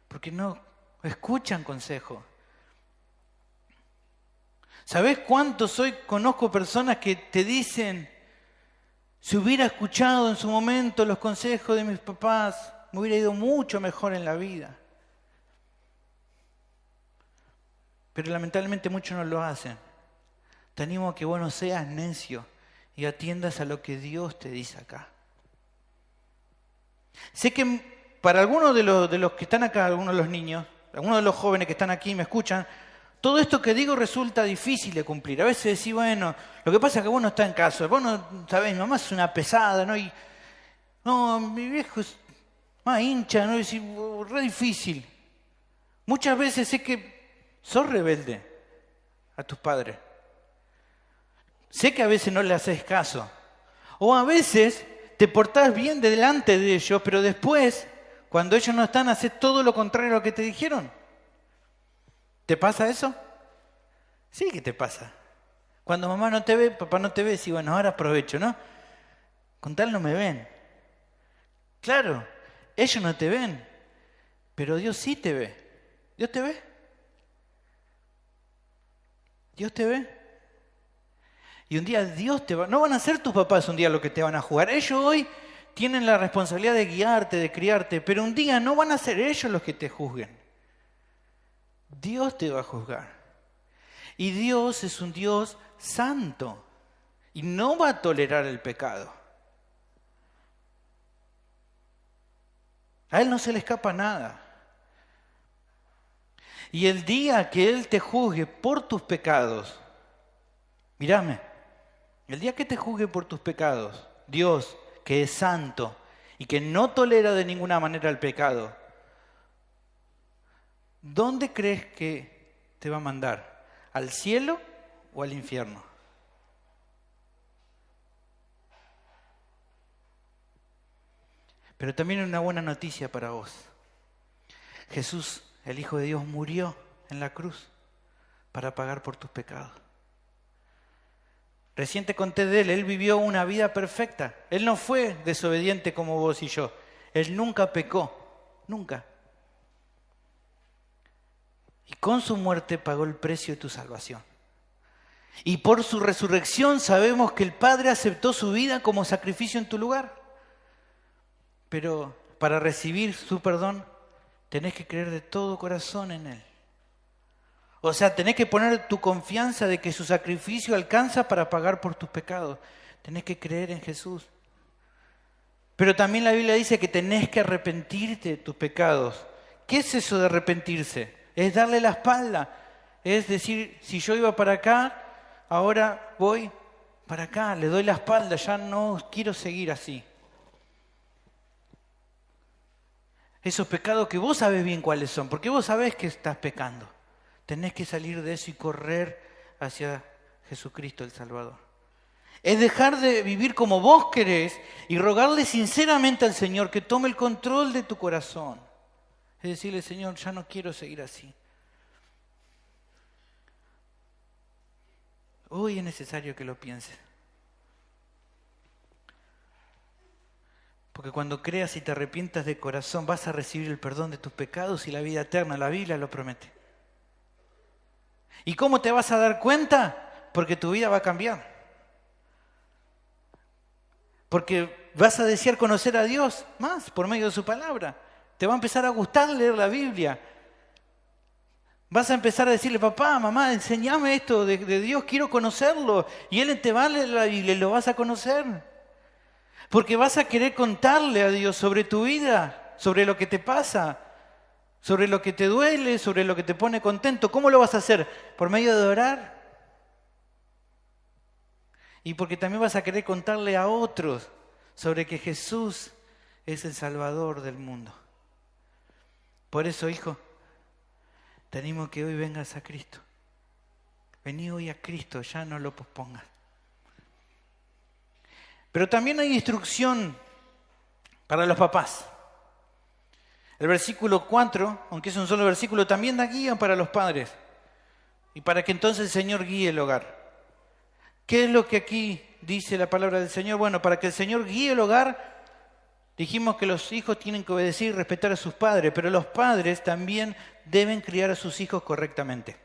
porque no escuchan consejo. ¿Sabés cuántos hoy conozco personas que te dicen, si hubiera escuchado en su momento los consejos de mis papás, me hubiera ido mucho mejor en la vida? Pero lamentablemente muchos no lo hacen. Te animo a que vos no seas necio y atiendas a lo que Dios te dice acá. Sé que para algunos de los que están acá, algunos de los niños, algunos de los jóvenes que están aquí y me escuchan, todo esto que digo resulta difícil de cumplir. A veces decís, bueno, lo que pasa es que vos no estás en caso, vos no sabés, mi mamá es una pesada, ¿no? Y no, mi viejo es más hincha, ¿no? Y decís, re difícil. Muchas veces sé que sos rebelde a tus padres. Sé que a veces no le haces caso. O a veces te portás bien delante de ellos, pero después, cuando ellos no están, haces todo lo contrario a lo que te dijeron. ¿Te pasa eso? Sí que te pasa. Cuando mamá no te ve, papá no te ve, sí, bueno, ahora aprovecho, ¿no? Con tal no me ven. Claro, ellos no te ven, pero Dios sí te ve. ¿Dios te ve? ¿Dios te ve? Y un día Dios te va... No van a ser tus papás un día los que te van a jugar. Ellos hoy tienen la responsabilidad de guiarte, de criarte, pero un día no van a ser ellos los que te juzguen. Dios te va a juzgar. Y Dios es un Dios santo y no va a tolerar el pecado. A Él no se le escapa nada. Y el día que Él te juzgue por tus pecados, mírame, el día que te juzgue por tus pecados, Dios, que es santo y que no tolera de ninguna manera el pecado, ¿dónde crees que te va a mandar? ¿Al cielo o al infierno? Pero también una buena noticia para vos. Jesús, el Hijo de Dios, murió en la cruz para pagar por tus pecados. Recién te conté de Él vivió una vida perfecta. Él no fue desobediente como vos y yo. Él nunca pecó, nunca. Y con su muerte pagó el precio de tu salvación. Y por su resurrección sabemos que el Padre aceptó su vida como sacrificio en tu lugar. Pero para recibir su perdón, tenés que creer de todo corazón en Él. O sea, tenés que poner tu confianza de que su sacrificio alcanza para pagar por tus pecados. Tenés que creer en Jesús. Pero también la Biblia dice que tenés que arrepentirte de tus pecados. ¿Qué es eso de arrepentirse? Es darle la espalda. Es decir, si yo iba para acá, ahora voy para acá, le doy la espalda, ya no quiero seguir así. Esos pecados que vos sabés bien cuáles son, porque vos sabés que estás pecando. Tenés que salir de eso y correr hacia Jesucristo el Salvador. Es dejar de vivir como vos querés y rogarle sinceramente al Señor que tome el control de tu corazón. Es decirle, Señor, ya no quiero seguir así. Hoy es necesario que lo pienses. Porque cuando creas y te arrepientas de corazón vas a recibir el perdón de tus pecados y la vida eterna. La Biblia lo promete. ¿Y cómo te vas a dar cuenta? Porque tu vida va a cambiar. Porque vas a desear conocer a Dios más por medio de su palabra. Te va a empezar a gustar leer la Biblia. Vas a empezar a decirle, papá, mamá, enséñame esto de Dios, quiero conocerlo. Y Él te va a leer la Biblia y lo vas a conocer. Porque vas a querer contarle a Dios sobre tu vida, sobre lo que te pasa, sobre lo que te duele, sobre lo que te pone contento. ¿Cómo lo vas a hacer? ¿Por medio de orar? Y porque también vas a querer contarle a otros sobre que Jesús es el Salvador del mundo. Por eso, hijo, te animo que hoy vengas a Cristo. Vení hoy a Cristo, ya no lo pospongas. Pero también hay instrucción para los papás. El versículo 4, aunque es un solo versículo, también da guía para los padres. Y para que entonces el Señor guíe el hogar. ¿Qué es lo que aquí dice la palabra del Señor? Bueno, para que el Señor guíe el hogar, dijimos que los hijos tienen que obedecer y respetar a sus padres, pero los padres también deben criar a sus hijos correctamente.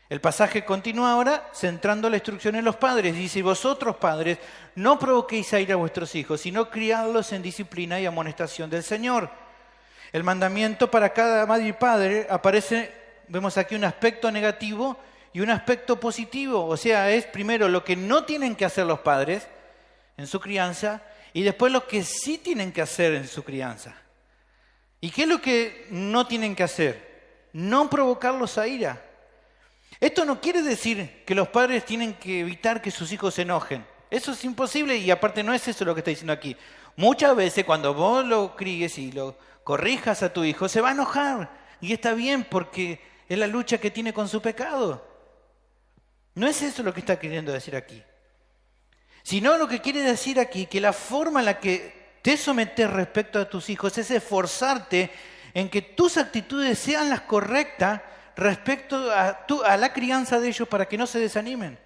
El pasaje continúa ahora centrando la instrucción en los padres. Dice, vosotros padres, no provoquéis a ira a vuestros hijos, sino criadlos en disciplina y amonestación del Señor. El mandamiento para cada madre y padre aparece, vemos aquí un aspecto negativo y un aspecto positivo. O sea, es primero lo que no tienen que hacer los padres en su crianza y después lo que sí tienen que hacer en su crianza. ¿Y qué es lo que no tienen que hacer? No provocarlos a ira. Esto no quiere decir que los padres tienen que evitar que sus hijos se enojen. Eso es imposible y aparte no es eso lo que está diciendo aquí. Muchas veces cuando vos lo críes y lo corrijas a tu hijo, se va a enojar. Y está bien porque es la lucha que tiene con su pecado. No es eso lo que está queriendo decir aquí. Sino lo que quiere decir aquí, que la forma en la que te sometes respecto a tus hijos es esforzarte en que tus actitudes sean las correctas respecto a la crianza de ellos para que no se desanimen.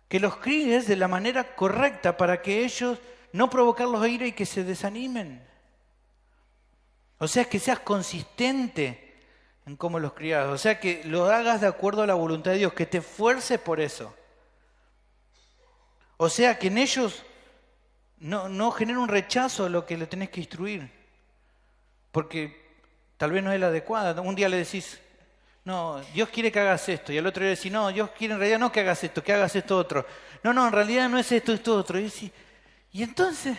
Que los críes de la manera correcta para que ellos no provocarlos a ira y que se desanimen. O sea, que seas consistente en cómo los crías. O sea, que lo hagas de acuerdo a la voluntad de Dios, que te esfuerces por eso. O sea, que en ellos no genera un rechazo a lo que le tenés que instruir, porque tal vez no es la adecuada. Un día le decís, no, Dios quiere que hagas esto, y al otro día le decís, no, Dios quiere en realidad no que hagas esto, que hagas esto otro. No, en realidad no es esto, esto otro. Y entonces,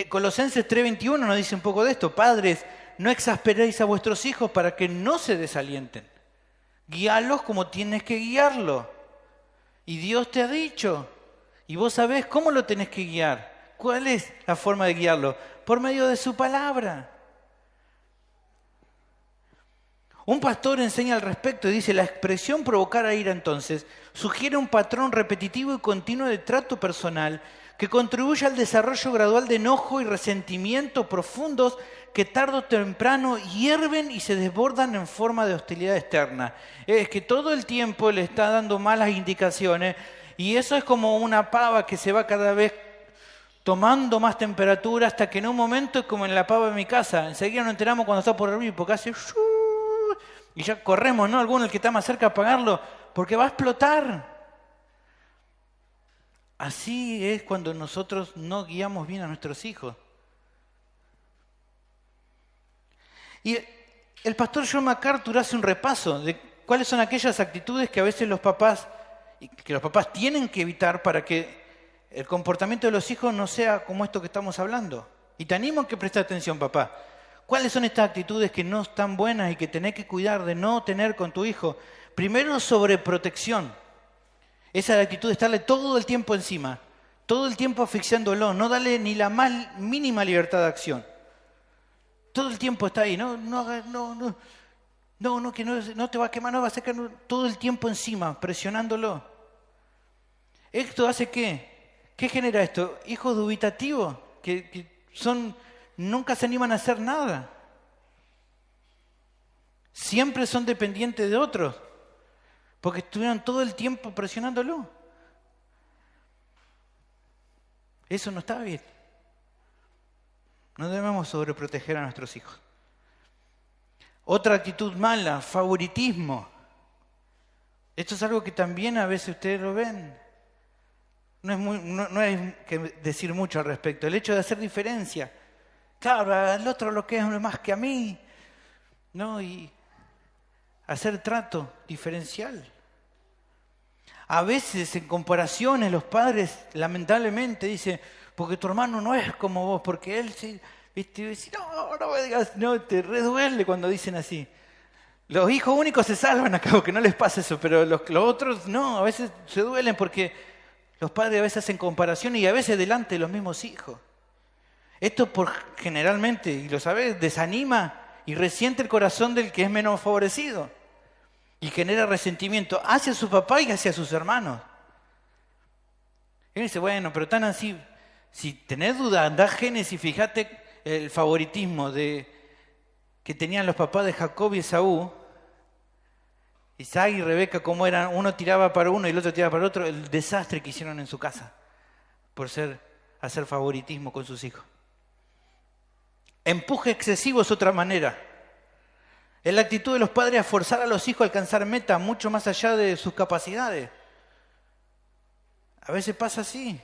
Colosenses 3:21 nos dice un poco de esto. Padres, no exasperéis a vuestros hijos para que no se desalienten. Guíalos como tienes que guiarlo. Y Dios te ha dicho, y vos sabés cómo lo tenés que guiar. ¿Cuál es la forma de guiarlo? Por medio de su palabra. Un pastor enseña al respecto y dice, la expresión provocar a ira entonces sugiere un patrón repetitivo y continuo de trato personal que contribuye al desarrollo gradual de enojo y resentimiento profundos que tarde o temprano hierven y se desbordan en forma de hostilidad externa. Es que todo el tiempo le está dando malas indicaciones y eso es como una pava que se va cada vez tomando más temperatura hasta que en un momento es como en la pava de mi casa. Enseguida nos enteramos cuando está por hervir porque hace... Y ya corremos, ¿no? Alguno el que está más cerca a apagarlo porque va a explotar. Así es cuando nosotros no guiamos bien a nuestros hijos. Y el pastor John MacArthur hace un repaso de cuáles son aquellas actitudes que a veces los papás tienen que evitar para que el comportamiento de los hijos no sea como esto que estamos hablando. Y te animo a que prestes atención, papá. ¿Cuáles son estas actitudes que no están buenas y que tenés que cuidar de no tener con tu hijo? Primero, sobreprotección. Esa es la actitud de estarle todo el tiempo encima, todo el tiempo asfixiándolo, no darle ni la más mínima libertad de acción. Todo el tiempo está ahí, no te va a quemar, no va a sacar, todo el tiempo encima, presionándolo. ¿Esto hace qué? ¿Qué genera esto? Hijos dubitativos, que nunca se animan a hacer nada. Siempre son dependientes de otros. Porque estuvieron todo el tiempo presionándolo. Eso no está bien. No debemos sobreproteger a nuestros hijos. Otra actitud mala, favoritismo. Esto es algo que también a veces ustedes lo ven. No hay que decir mucho al respecto. El hecho de hacer diferencia. Claro, al otro lo que es más que a mí. ¿No? Y hacer trato diferencial. A veces en comparaciones los padres lamentablemente dicen, porque tu hermano no es como vos, porque él sí, ¿viste? Y dice, no me digas, no, te reduele cuando dicen así. Los hijos únicos se salvan acá, porque no les pasa eso, pero los otros no, a veces se duelen porque los padres a veces hacen comparaciones y a veces delante de los mismos hijos. Esto generalmente, y lo sabés, desanima y resiente el corazón del que es menos favorecido. Y genera resentimiento hacia su papá y hacia sus hermanos. Y dice, bueno, pero tan así, si tenés duda, andá a Génesis, fíjate el favoritismo que tenían los papás de Jacob y Esaú. Isaac y Rebeca, cómo eran, uno tiraba para uno y el otro tiraba para el otro, el desastre que hicieron en su casa por hacer favoritismo con sus hijos. Empuje excesivo es otra manera. Es la actitud de los padres a forzar a los hijos a alcanzar metas mucho más allá de sus capacidades. A veces pasa así.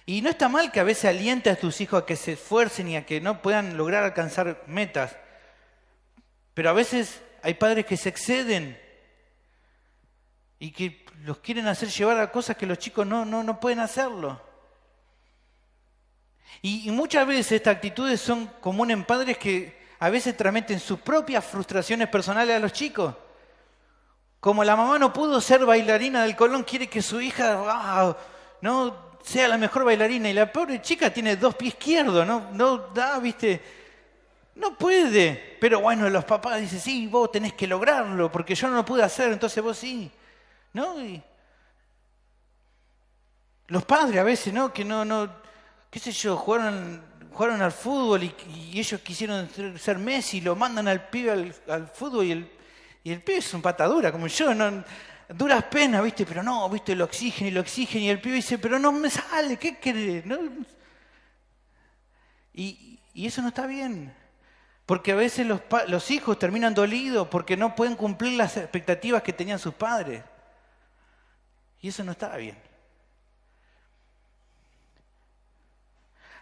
Y no está mal que a veces alientes a tus hijos a que se esfuercen y a que no puedan lograr alcanzar metas. Pero a veces hay padres que se exceden y que los quieren hacer llevar a cosas que los chicos no pueden hacerlo. Y muchas veces estas actitudes son comunes en padres que a veces transmiten sus propias frustraciones personales a los chicos. Como la mamá no pudo ser bailarina del Colón, quiere que su hija no sea la mejor bailarina. Y la pobre chica tiene 2 pies izquierdos, no da, ¿viste? No puede. Pero bueno, los papás dicen, sí, vos tenés que lograrlo, porque yo no lo pude hacer, entonces vos sí. ¿No? Y los padres a veces, ¿no? Que no qué sé yo, jugaron al fútbol y ellos quisieron ser Messi, lo mandan al pibe al fútbol y el pibe es un patadura como yo, duras penas, ¿viste? Pero no, ¿viste? Lo exigen y el pibe dice, pero no me sale, ¿qué querés? ¿No? Y eso no está bien, porque a veces los hijos terminan dolidos porque no pueden cumplir las expectativas que tenían sus padres. Y eso no está bien.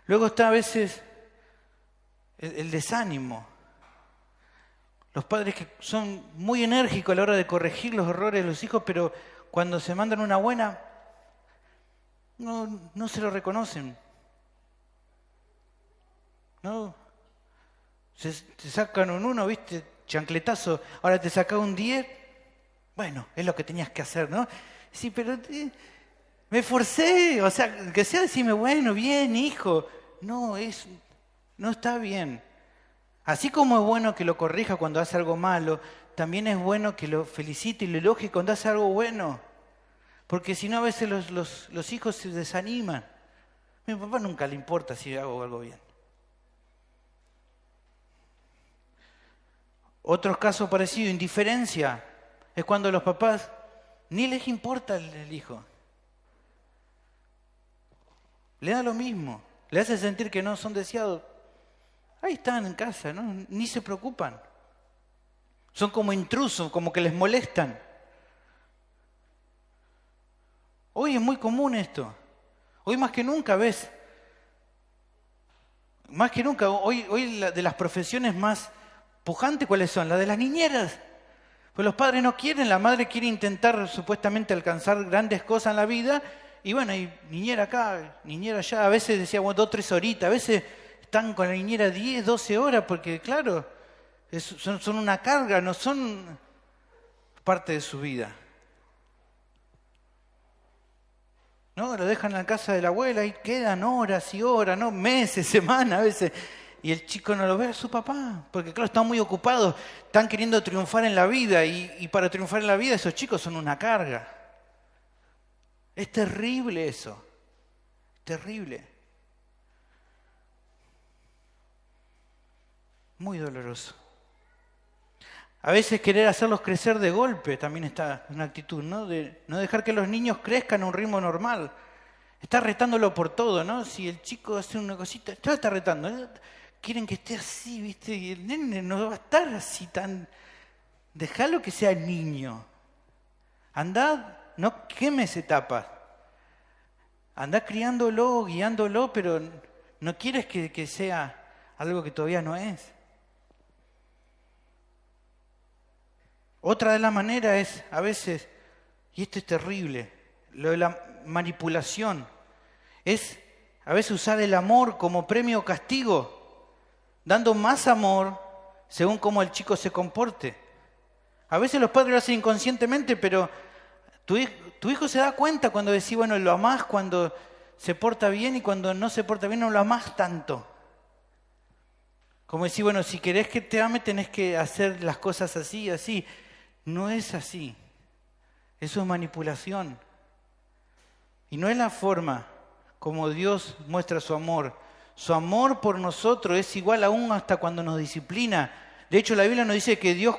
Luego está a veces el desánimo. Los padres que son muy enérgicos a la hora de corregir los errores de los hijos, pero cuando se mandan una buena, no se lo reconocen. No, se sacan un 1, ¿viste? Chancletazo. Ahora te saca un 10. Bueno, es lo que tenías que hacer, ¿no? Sí, pero me esforcé. O sea, que sea decirme, bueno, bien, hijo. No está bien. Así como es bueno que lo corrija cuando hace algo malo, también es bueno que lo felicite y lo elogie cuando hace algo bueno. Porque si no, a veces los hijos se desaniman. A mi papá nunca le importa si hago algo bien. Otro caso parecido, indiferencia, es cuando los papás ni les importa el hijo. Le da lo mismo, le hace sentir que no son deseados. Ahí están en casa, ¿no? Ni se preocupan. Son como intrusos, como que les molestan. Hoy es muy común esto. Hoy más que nunca ves. Más que nunca, hoy de las profesiones más pujantes, ¿cuáles son? Las de las niñeras. Pues los padres no quieren, la madre quiere intentar supuestamente alcanzar grandes cosas en la vida. Y bueno, hay niñera acá, niñera allá. A veces decía, bueno, 2 o 3 horitas. A veces están con la niñera 10, 12 horas porque, claro, son una carga, no son parte de su vida. ¿No? Lo dejan en la casa de la abuela y quedan horas y horas, ¿no? Meses, semanas a veces. Y el chico no lo ve a su papá, porque claro, están muy ocupados, están queriendo triunfar en la vida y para triunfar en la vida esos chicos son una carga. Es terrible eso, terrible. Muy doloroso. A veces querer hacerlos crecer de golpe también está una actitud, ¿no? De no dejar que los niños crezcan a un ritmo normal. Está retándolo por todo, ¿no? Si el chico hace una cosita, ya está retando. Quieren que esté así, ¿viste? Y el nene no va a estar así tan... Dejalo que sea niño. Andá, no quemes etapas. Andá criándolo, guiándolo, pero no quieres que sea algo que todavía no es. Otra de las maneras es, a veces, y esto es terrible, lo de la manipulación, es a veces usar el amor como premio o castigo, dando más amor según cómo el chico se comporte. A veces los padres lo hacen inconscientemente, pero tu hijo se da cuenta cuando decís, bueno, lo amás cuando se porta bien y cuando no se porta bien no lo amás tanto. Como decir, bueno, si querés que te ame tenés que hacer las cosas así y así. No es así. Eso es manipulación. Y no es la forma como Dios muestra su amor. Su amor por nosotros es igual aún hasta cuando nos disciplina. De hecho, la Biblia nos dice que Dios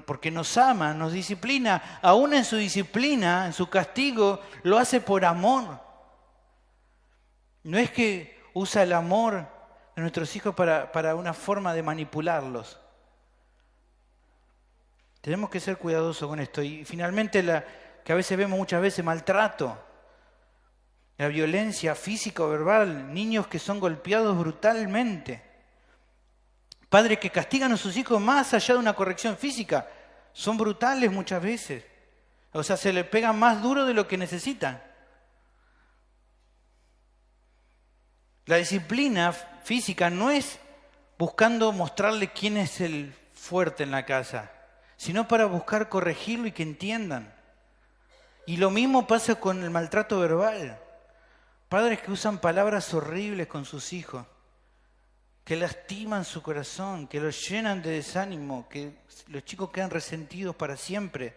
porque nos ama, nos disciplina, aún en su disciplina, en su castigo, lo hace por amor. No es que usa el amor de nuestros hijos para una forma de manipularlos. Tenemos que ser cuidadosos con esto. Y finalmente, que a veces vemos muchas veces maltrato, la violencia física o verbal, niños que son golpeados brutalmente, padres que castigan a sus hijos más allá de una corrección física, son brutales muchas veces. O sea, se les pegan más duro de lo que necesitan. La disciplina física no es buscando mostrarle quién es el fuerte en la casa, sino para buscar corregirlo y que entiendan. Y lo mismo pasa con el maltrato verbal. Padres que usan palabras horribles con sus hijos, que lastiman su corazón, que los llenan de desánimo, que los chicos quedan resentidos para siempre.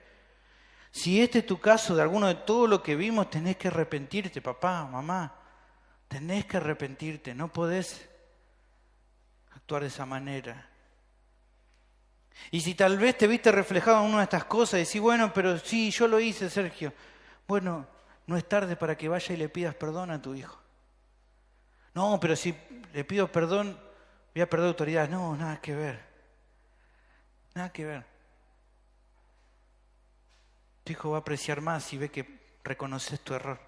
Si este es tu caso, de alguno de todo lo que vimos, tenés que arrepentirte, papá, mamá. Tenés que arrepentirte, no podés actuar de esa manera. Y si tal vez te viste reflejado en una de estas cosas y decís, bueno, pero sí, yo lo hice, Sergio. Bueno, no es tarde para que vaya y le pidas perdón a tu hijo. No, pero si le pido perdón, voy a perder autoridad. No, nada que ver. Nada que ver. Tu hijo va a apreciar más si ve que reconoces tu error.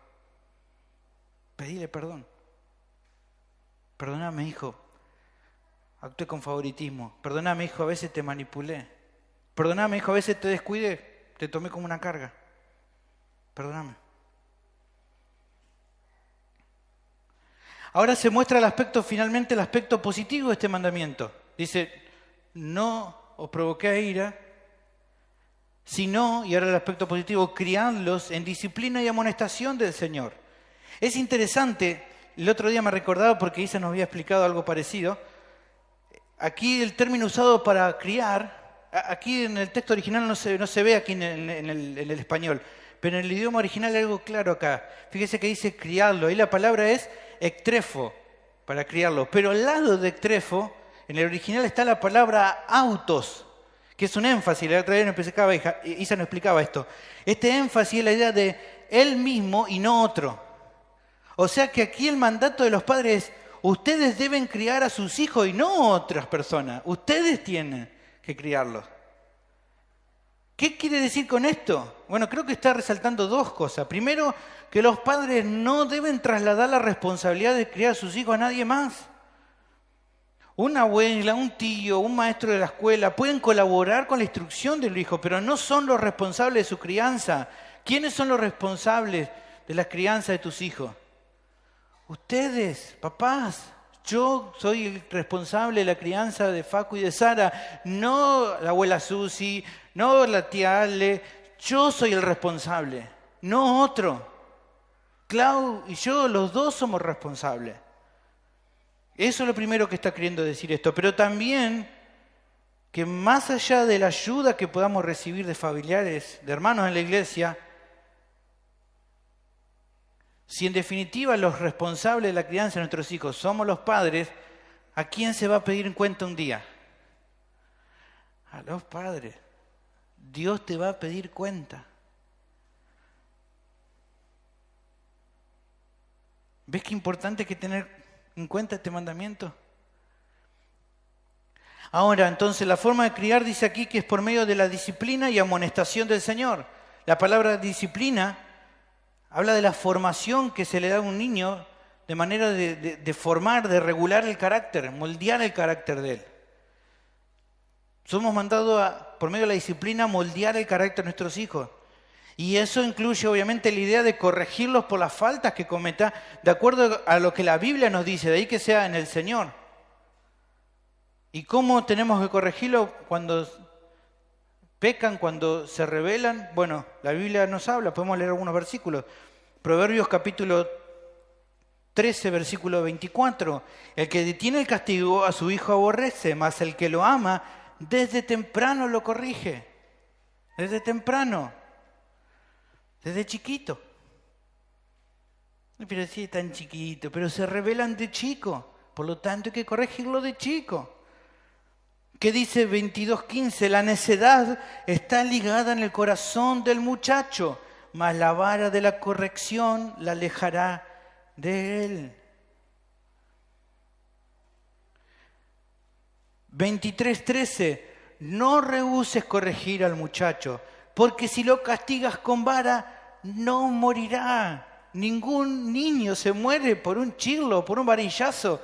Pedile perdón. Perdóname, hijo, actué con favoritismo. Perdóname, hijo, a veces te manipulé. Perdóname, hijo, a veces te descuidé, te tomé como una carga. Perdóname. Ahora se muestra finalmente el aspecto positivo de este mandamiento. Dice, no os provoqué a ira, sino, y ahora el aspecto positivo, criadlos en disciplina y amonestación del Señor. Es interesante, el otro día me recordaba porque Isa nos había explicado algo parecido. Aquí el término usado para criar, aquí en el texto original no se ve aquí en el español, pero en el idioma original hay algo claro acá. Fíjese que dice criarlo, ahí la palabra es ectrefo, para criarlo. Pero al lado de ectrefo, en el original está la palabra autos, que es un énfasis. La otra vez Isa nos explicaba esto. Este énfasis es la idea de él mismo y no otro. O sea que aquí el mandato de los padres es, ustedes deben criar a sus hijos y no otras personas. Ustedes tienen que criarlos. ¿Qué quiere decir con esto? Bueno, creo que está resaltando dos cosas. Primero, que los padres no deben trasladar la responsabilidad de criar a sus hijos a nadie más. Una abuela, un tío, un maestro de la escuela pueden colaborar con la instrucción del hijo, pero no son los responsables de su crianza. ¿Quiénes son los responsables de la crianza de tus hijos? Ustedes, papás. Yo soy el responsable de la crianza de Facu y de Sara, no la abuela Susi, no la tía Ale. Yo soy el responsable, no otro. Clau y yo, los dos somos responsables. Eso es lo primero que está queriendo decir esto, pero también que más allá de la ayuda que podamos recibir de familiares, de hermanos en la iglesia, si en definitiva los responsables de la crianza de nuestros hijos somos los padres, ¿a quién se va a pedir en cuenta un día? A los padres. Dios te va a pedir cuenta. ¿Ves qué importante que tener en cuenta este mandamiento? Ahora, entonces, la forma de criar dice aquí que es por medio de la disciplina y amonestación del Señor. La palabra disciplina habla de la formación que se le da a un niño de manera de formar, de regular el carácter, moldear el carácter de él. Somos mandados, por medio de la disciplina, moldear el carácter de nuestros hijos. Y eso incluye, obviamente, la idea de corregirlos por las faltas que cometa, de acuerdo a lo que la Biblia nos dice, de ahí que sea en el Señor. ¿Y cómo tenemos que corregirlos cuando pecan, cuando se rebelan? Bueno, la Biblia nos habla, podemos leer algunos versículos. Proverbios capítulo 13, versículo 24. El que detiene el castigo a su hijo aborrece, mas el que lo ama desde temprano lo corrige. Desde temprano. Desde chiquito. Pero sí, tan chiquito, pero se rebelan de chico. Por lo tanto hay que corregirlo de chico. ¿Qué dice 22:15? La necedad está ligada en el corazón del muchacho, mas la vara de la corrección la alejará de él. 23:13. No rehúses corregir al muchacho, porque si lo castigas con vara, no morirá. Ningún niño se muere por un chirlo, por un varillazo.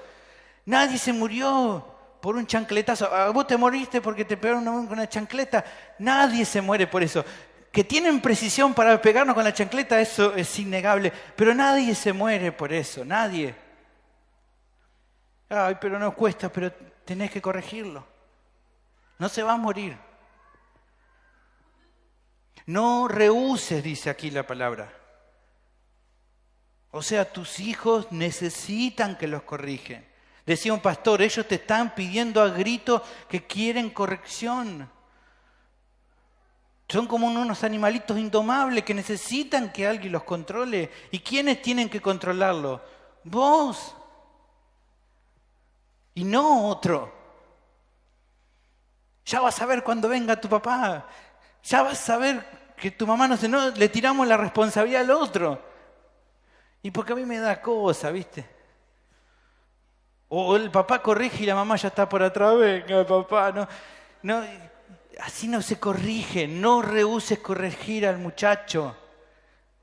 Nadie se murió por un chancletazo. Vos te moriste porque te pegaron con una chancleta. Nadie se muere por eso. Que tienen precisión para pegarnos con la chancleta, eso es innegable. Pero nadie se muere por eso, nadie. Ay, pero no cuesta, pero tenés que corregirlo. No se va a morir. No rehuses, dice aquí la palabra. O sea, tus hijos necesitan que los corrigen. Decía un pastor, ellos te están pidiendo a gritos que quieren corrección. Son como unos animalitos indomables que necesitan que alguien los controle. ¿Y quiénes tienen que controlarlo? Vos. Y no otro. Ya vas a ver cuando venga tu papá. Ya vas a ver que tu mamá no le tiramos la responsabilidad al otro. Y porque a mí me da cosa, ¿viste? O el papá corrige y la mamá ya está por atrás. Venga, papá, no, así no se corrige. No rehuses corregir al muchacho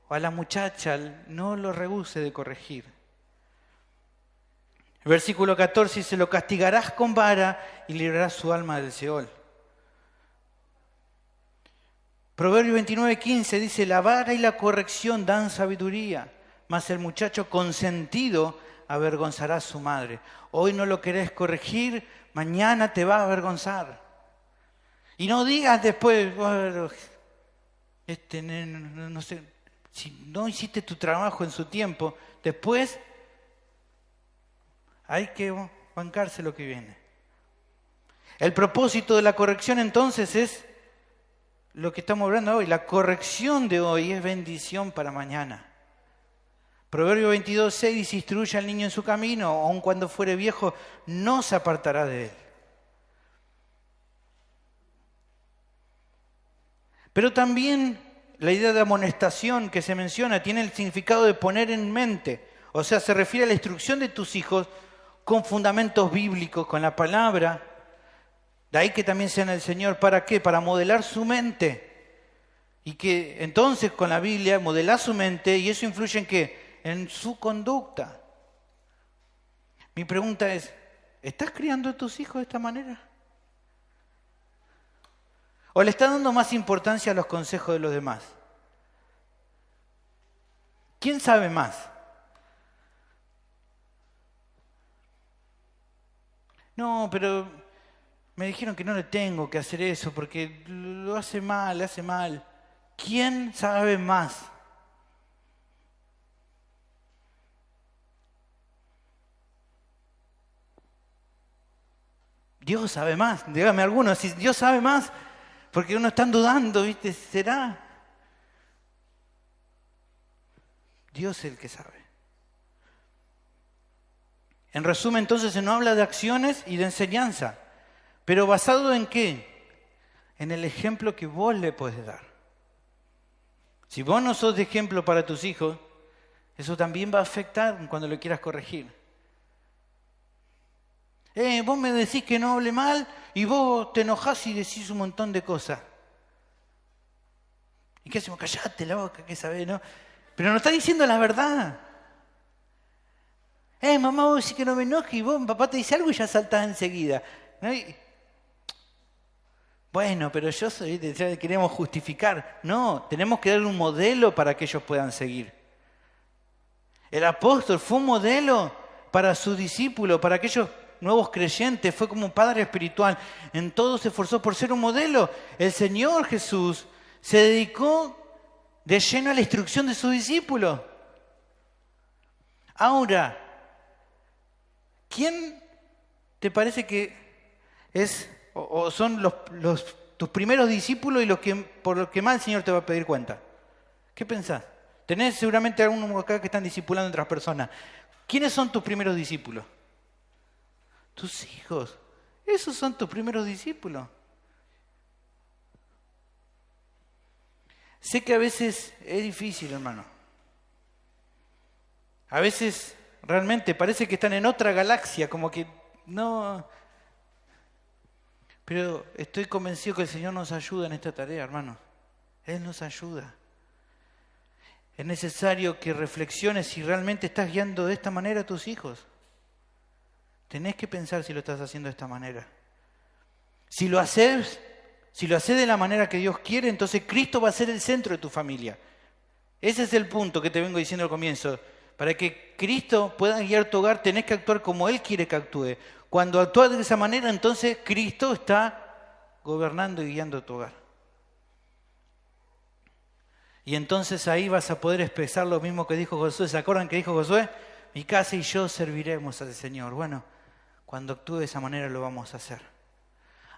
o a la muchacha. No lo rehúse de corregir. El versículo 14 dice, lo castigarás con vara y librarás su alma del Seol. Proverbio 29:15 dice, la vara y la corrección dan sabiduría, mas el muchacho consentido avergonzará a su madre. Hoy no lo querés corregir, mañana te va a avergonzar. Y no digas después, bueno, no sé, si no hiciste tu trabajo en su tiempo, después hay que bancarse lo que viene. El propósito de la corrección entonces es lo que estamos hablando hoy. La corrección de hoy es bendición para mañana. Proverbio 22:6 dice, instruye al niño en su camino, aun cuando fuere viejo, no se apartará de él. Pero también la idea de amonestación que se menciona tiene el significado de poner en mente. O sea, se refiere a la instrucción de tus hijos con fundamentos bíblicos, con la palabra. De ahí que también sean el Señor. ¿Para qué? Para modelar su mente. Y que entonces con la Biblia modelás su mente y eso influye en ¿qué? En su conducta. Mi pregunta es, ¿estás criando a tus hijos de esta manera? ¿O le estás dando más importancia a los consejos de los demás? ¿Quién sabe más? No, pero me dijeron que no le tengo que hacer eso porque lo hace mal, le hace mal. ¿Quién sabe más? Dios sabe más. Dígame alguno, si Dios sabe más, porque uno está dudando, ¿viste? ¿Será? Dios es el que sabe. En resumen, entonces, se nos habla de acciones y de enseñanza. ¿Pero basado en qué? En el ejemplo que vos le podés dar. Si vos no sos de ejemplo para tus hijos, eso también va a afectar cuando lo quieras corregir. Vos me decís que no hable mal y vos te enojás y decís un montón de cosas. ¿Y qué hacemos? Callate la boca, ¿qué sabés, no? Pero no está diciendo la verdad. Mamá, vos decís que no me enoje y vos, papá te dice algo y ya saltás enseguida. ¿No? Bueno, pero yo soy, queremos justificar. No, tenemos que darle un modelo para que ellos puedan seguir. El apóstol fue un modelo para sus discípulos, para aquellos nuevos creyentes, fue como un padre espiritual. En todo se esforzó por ser un modelo. El Señor Jesús se dedicó de lleno a la instrucción de sus discípulos. Ahora, ¿quién te parece que es o son tus primeros discípulos y por los que más el Señor te va a pedir cuenta? ¿Qué pensás? Tenés seguramente algunos acá que están discipulando a otras personas. ¿Quiénes son tus primeros discípulos? Tus hijos. Esos son tus primeros discípulos. Sé que a veces es difícil, hermano. A veces realmente parece que están en otra galaxia, como que no. Pero estoy convencido que el Señor nos ayuda en esta tarea, hermano. Él nos ayuda. Es necesario que reflexiones si realmente estás guiando de esta manera a tus hijos. Tenés que pensar si lo estás haciendo de esta manera. Si lo haces de la manera que Dios quiere, entonces Cristo va a ser el centro de tu familia. Ese es el punto que te vengo diciendo al comienzo. Para que Cristo pueda guiar tu hogar, tenés que actuar como Él quiere que actúe. Cuando actúas de esa manera, entonces Cristo está gobernando y guiando tu hogar. Y entonces ahí vas a poder expresar lo mismo que dijo Josué. ¿Se acuerdan que dijo Josué? Mi casa y yo serviremos al Señor. Bueno, cuando actúe de esa manera lo vamos a hacer.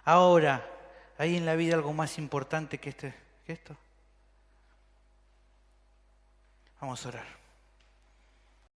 Ahora, ¿hay en la vida algo más importante que esto? Vamos a orar.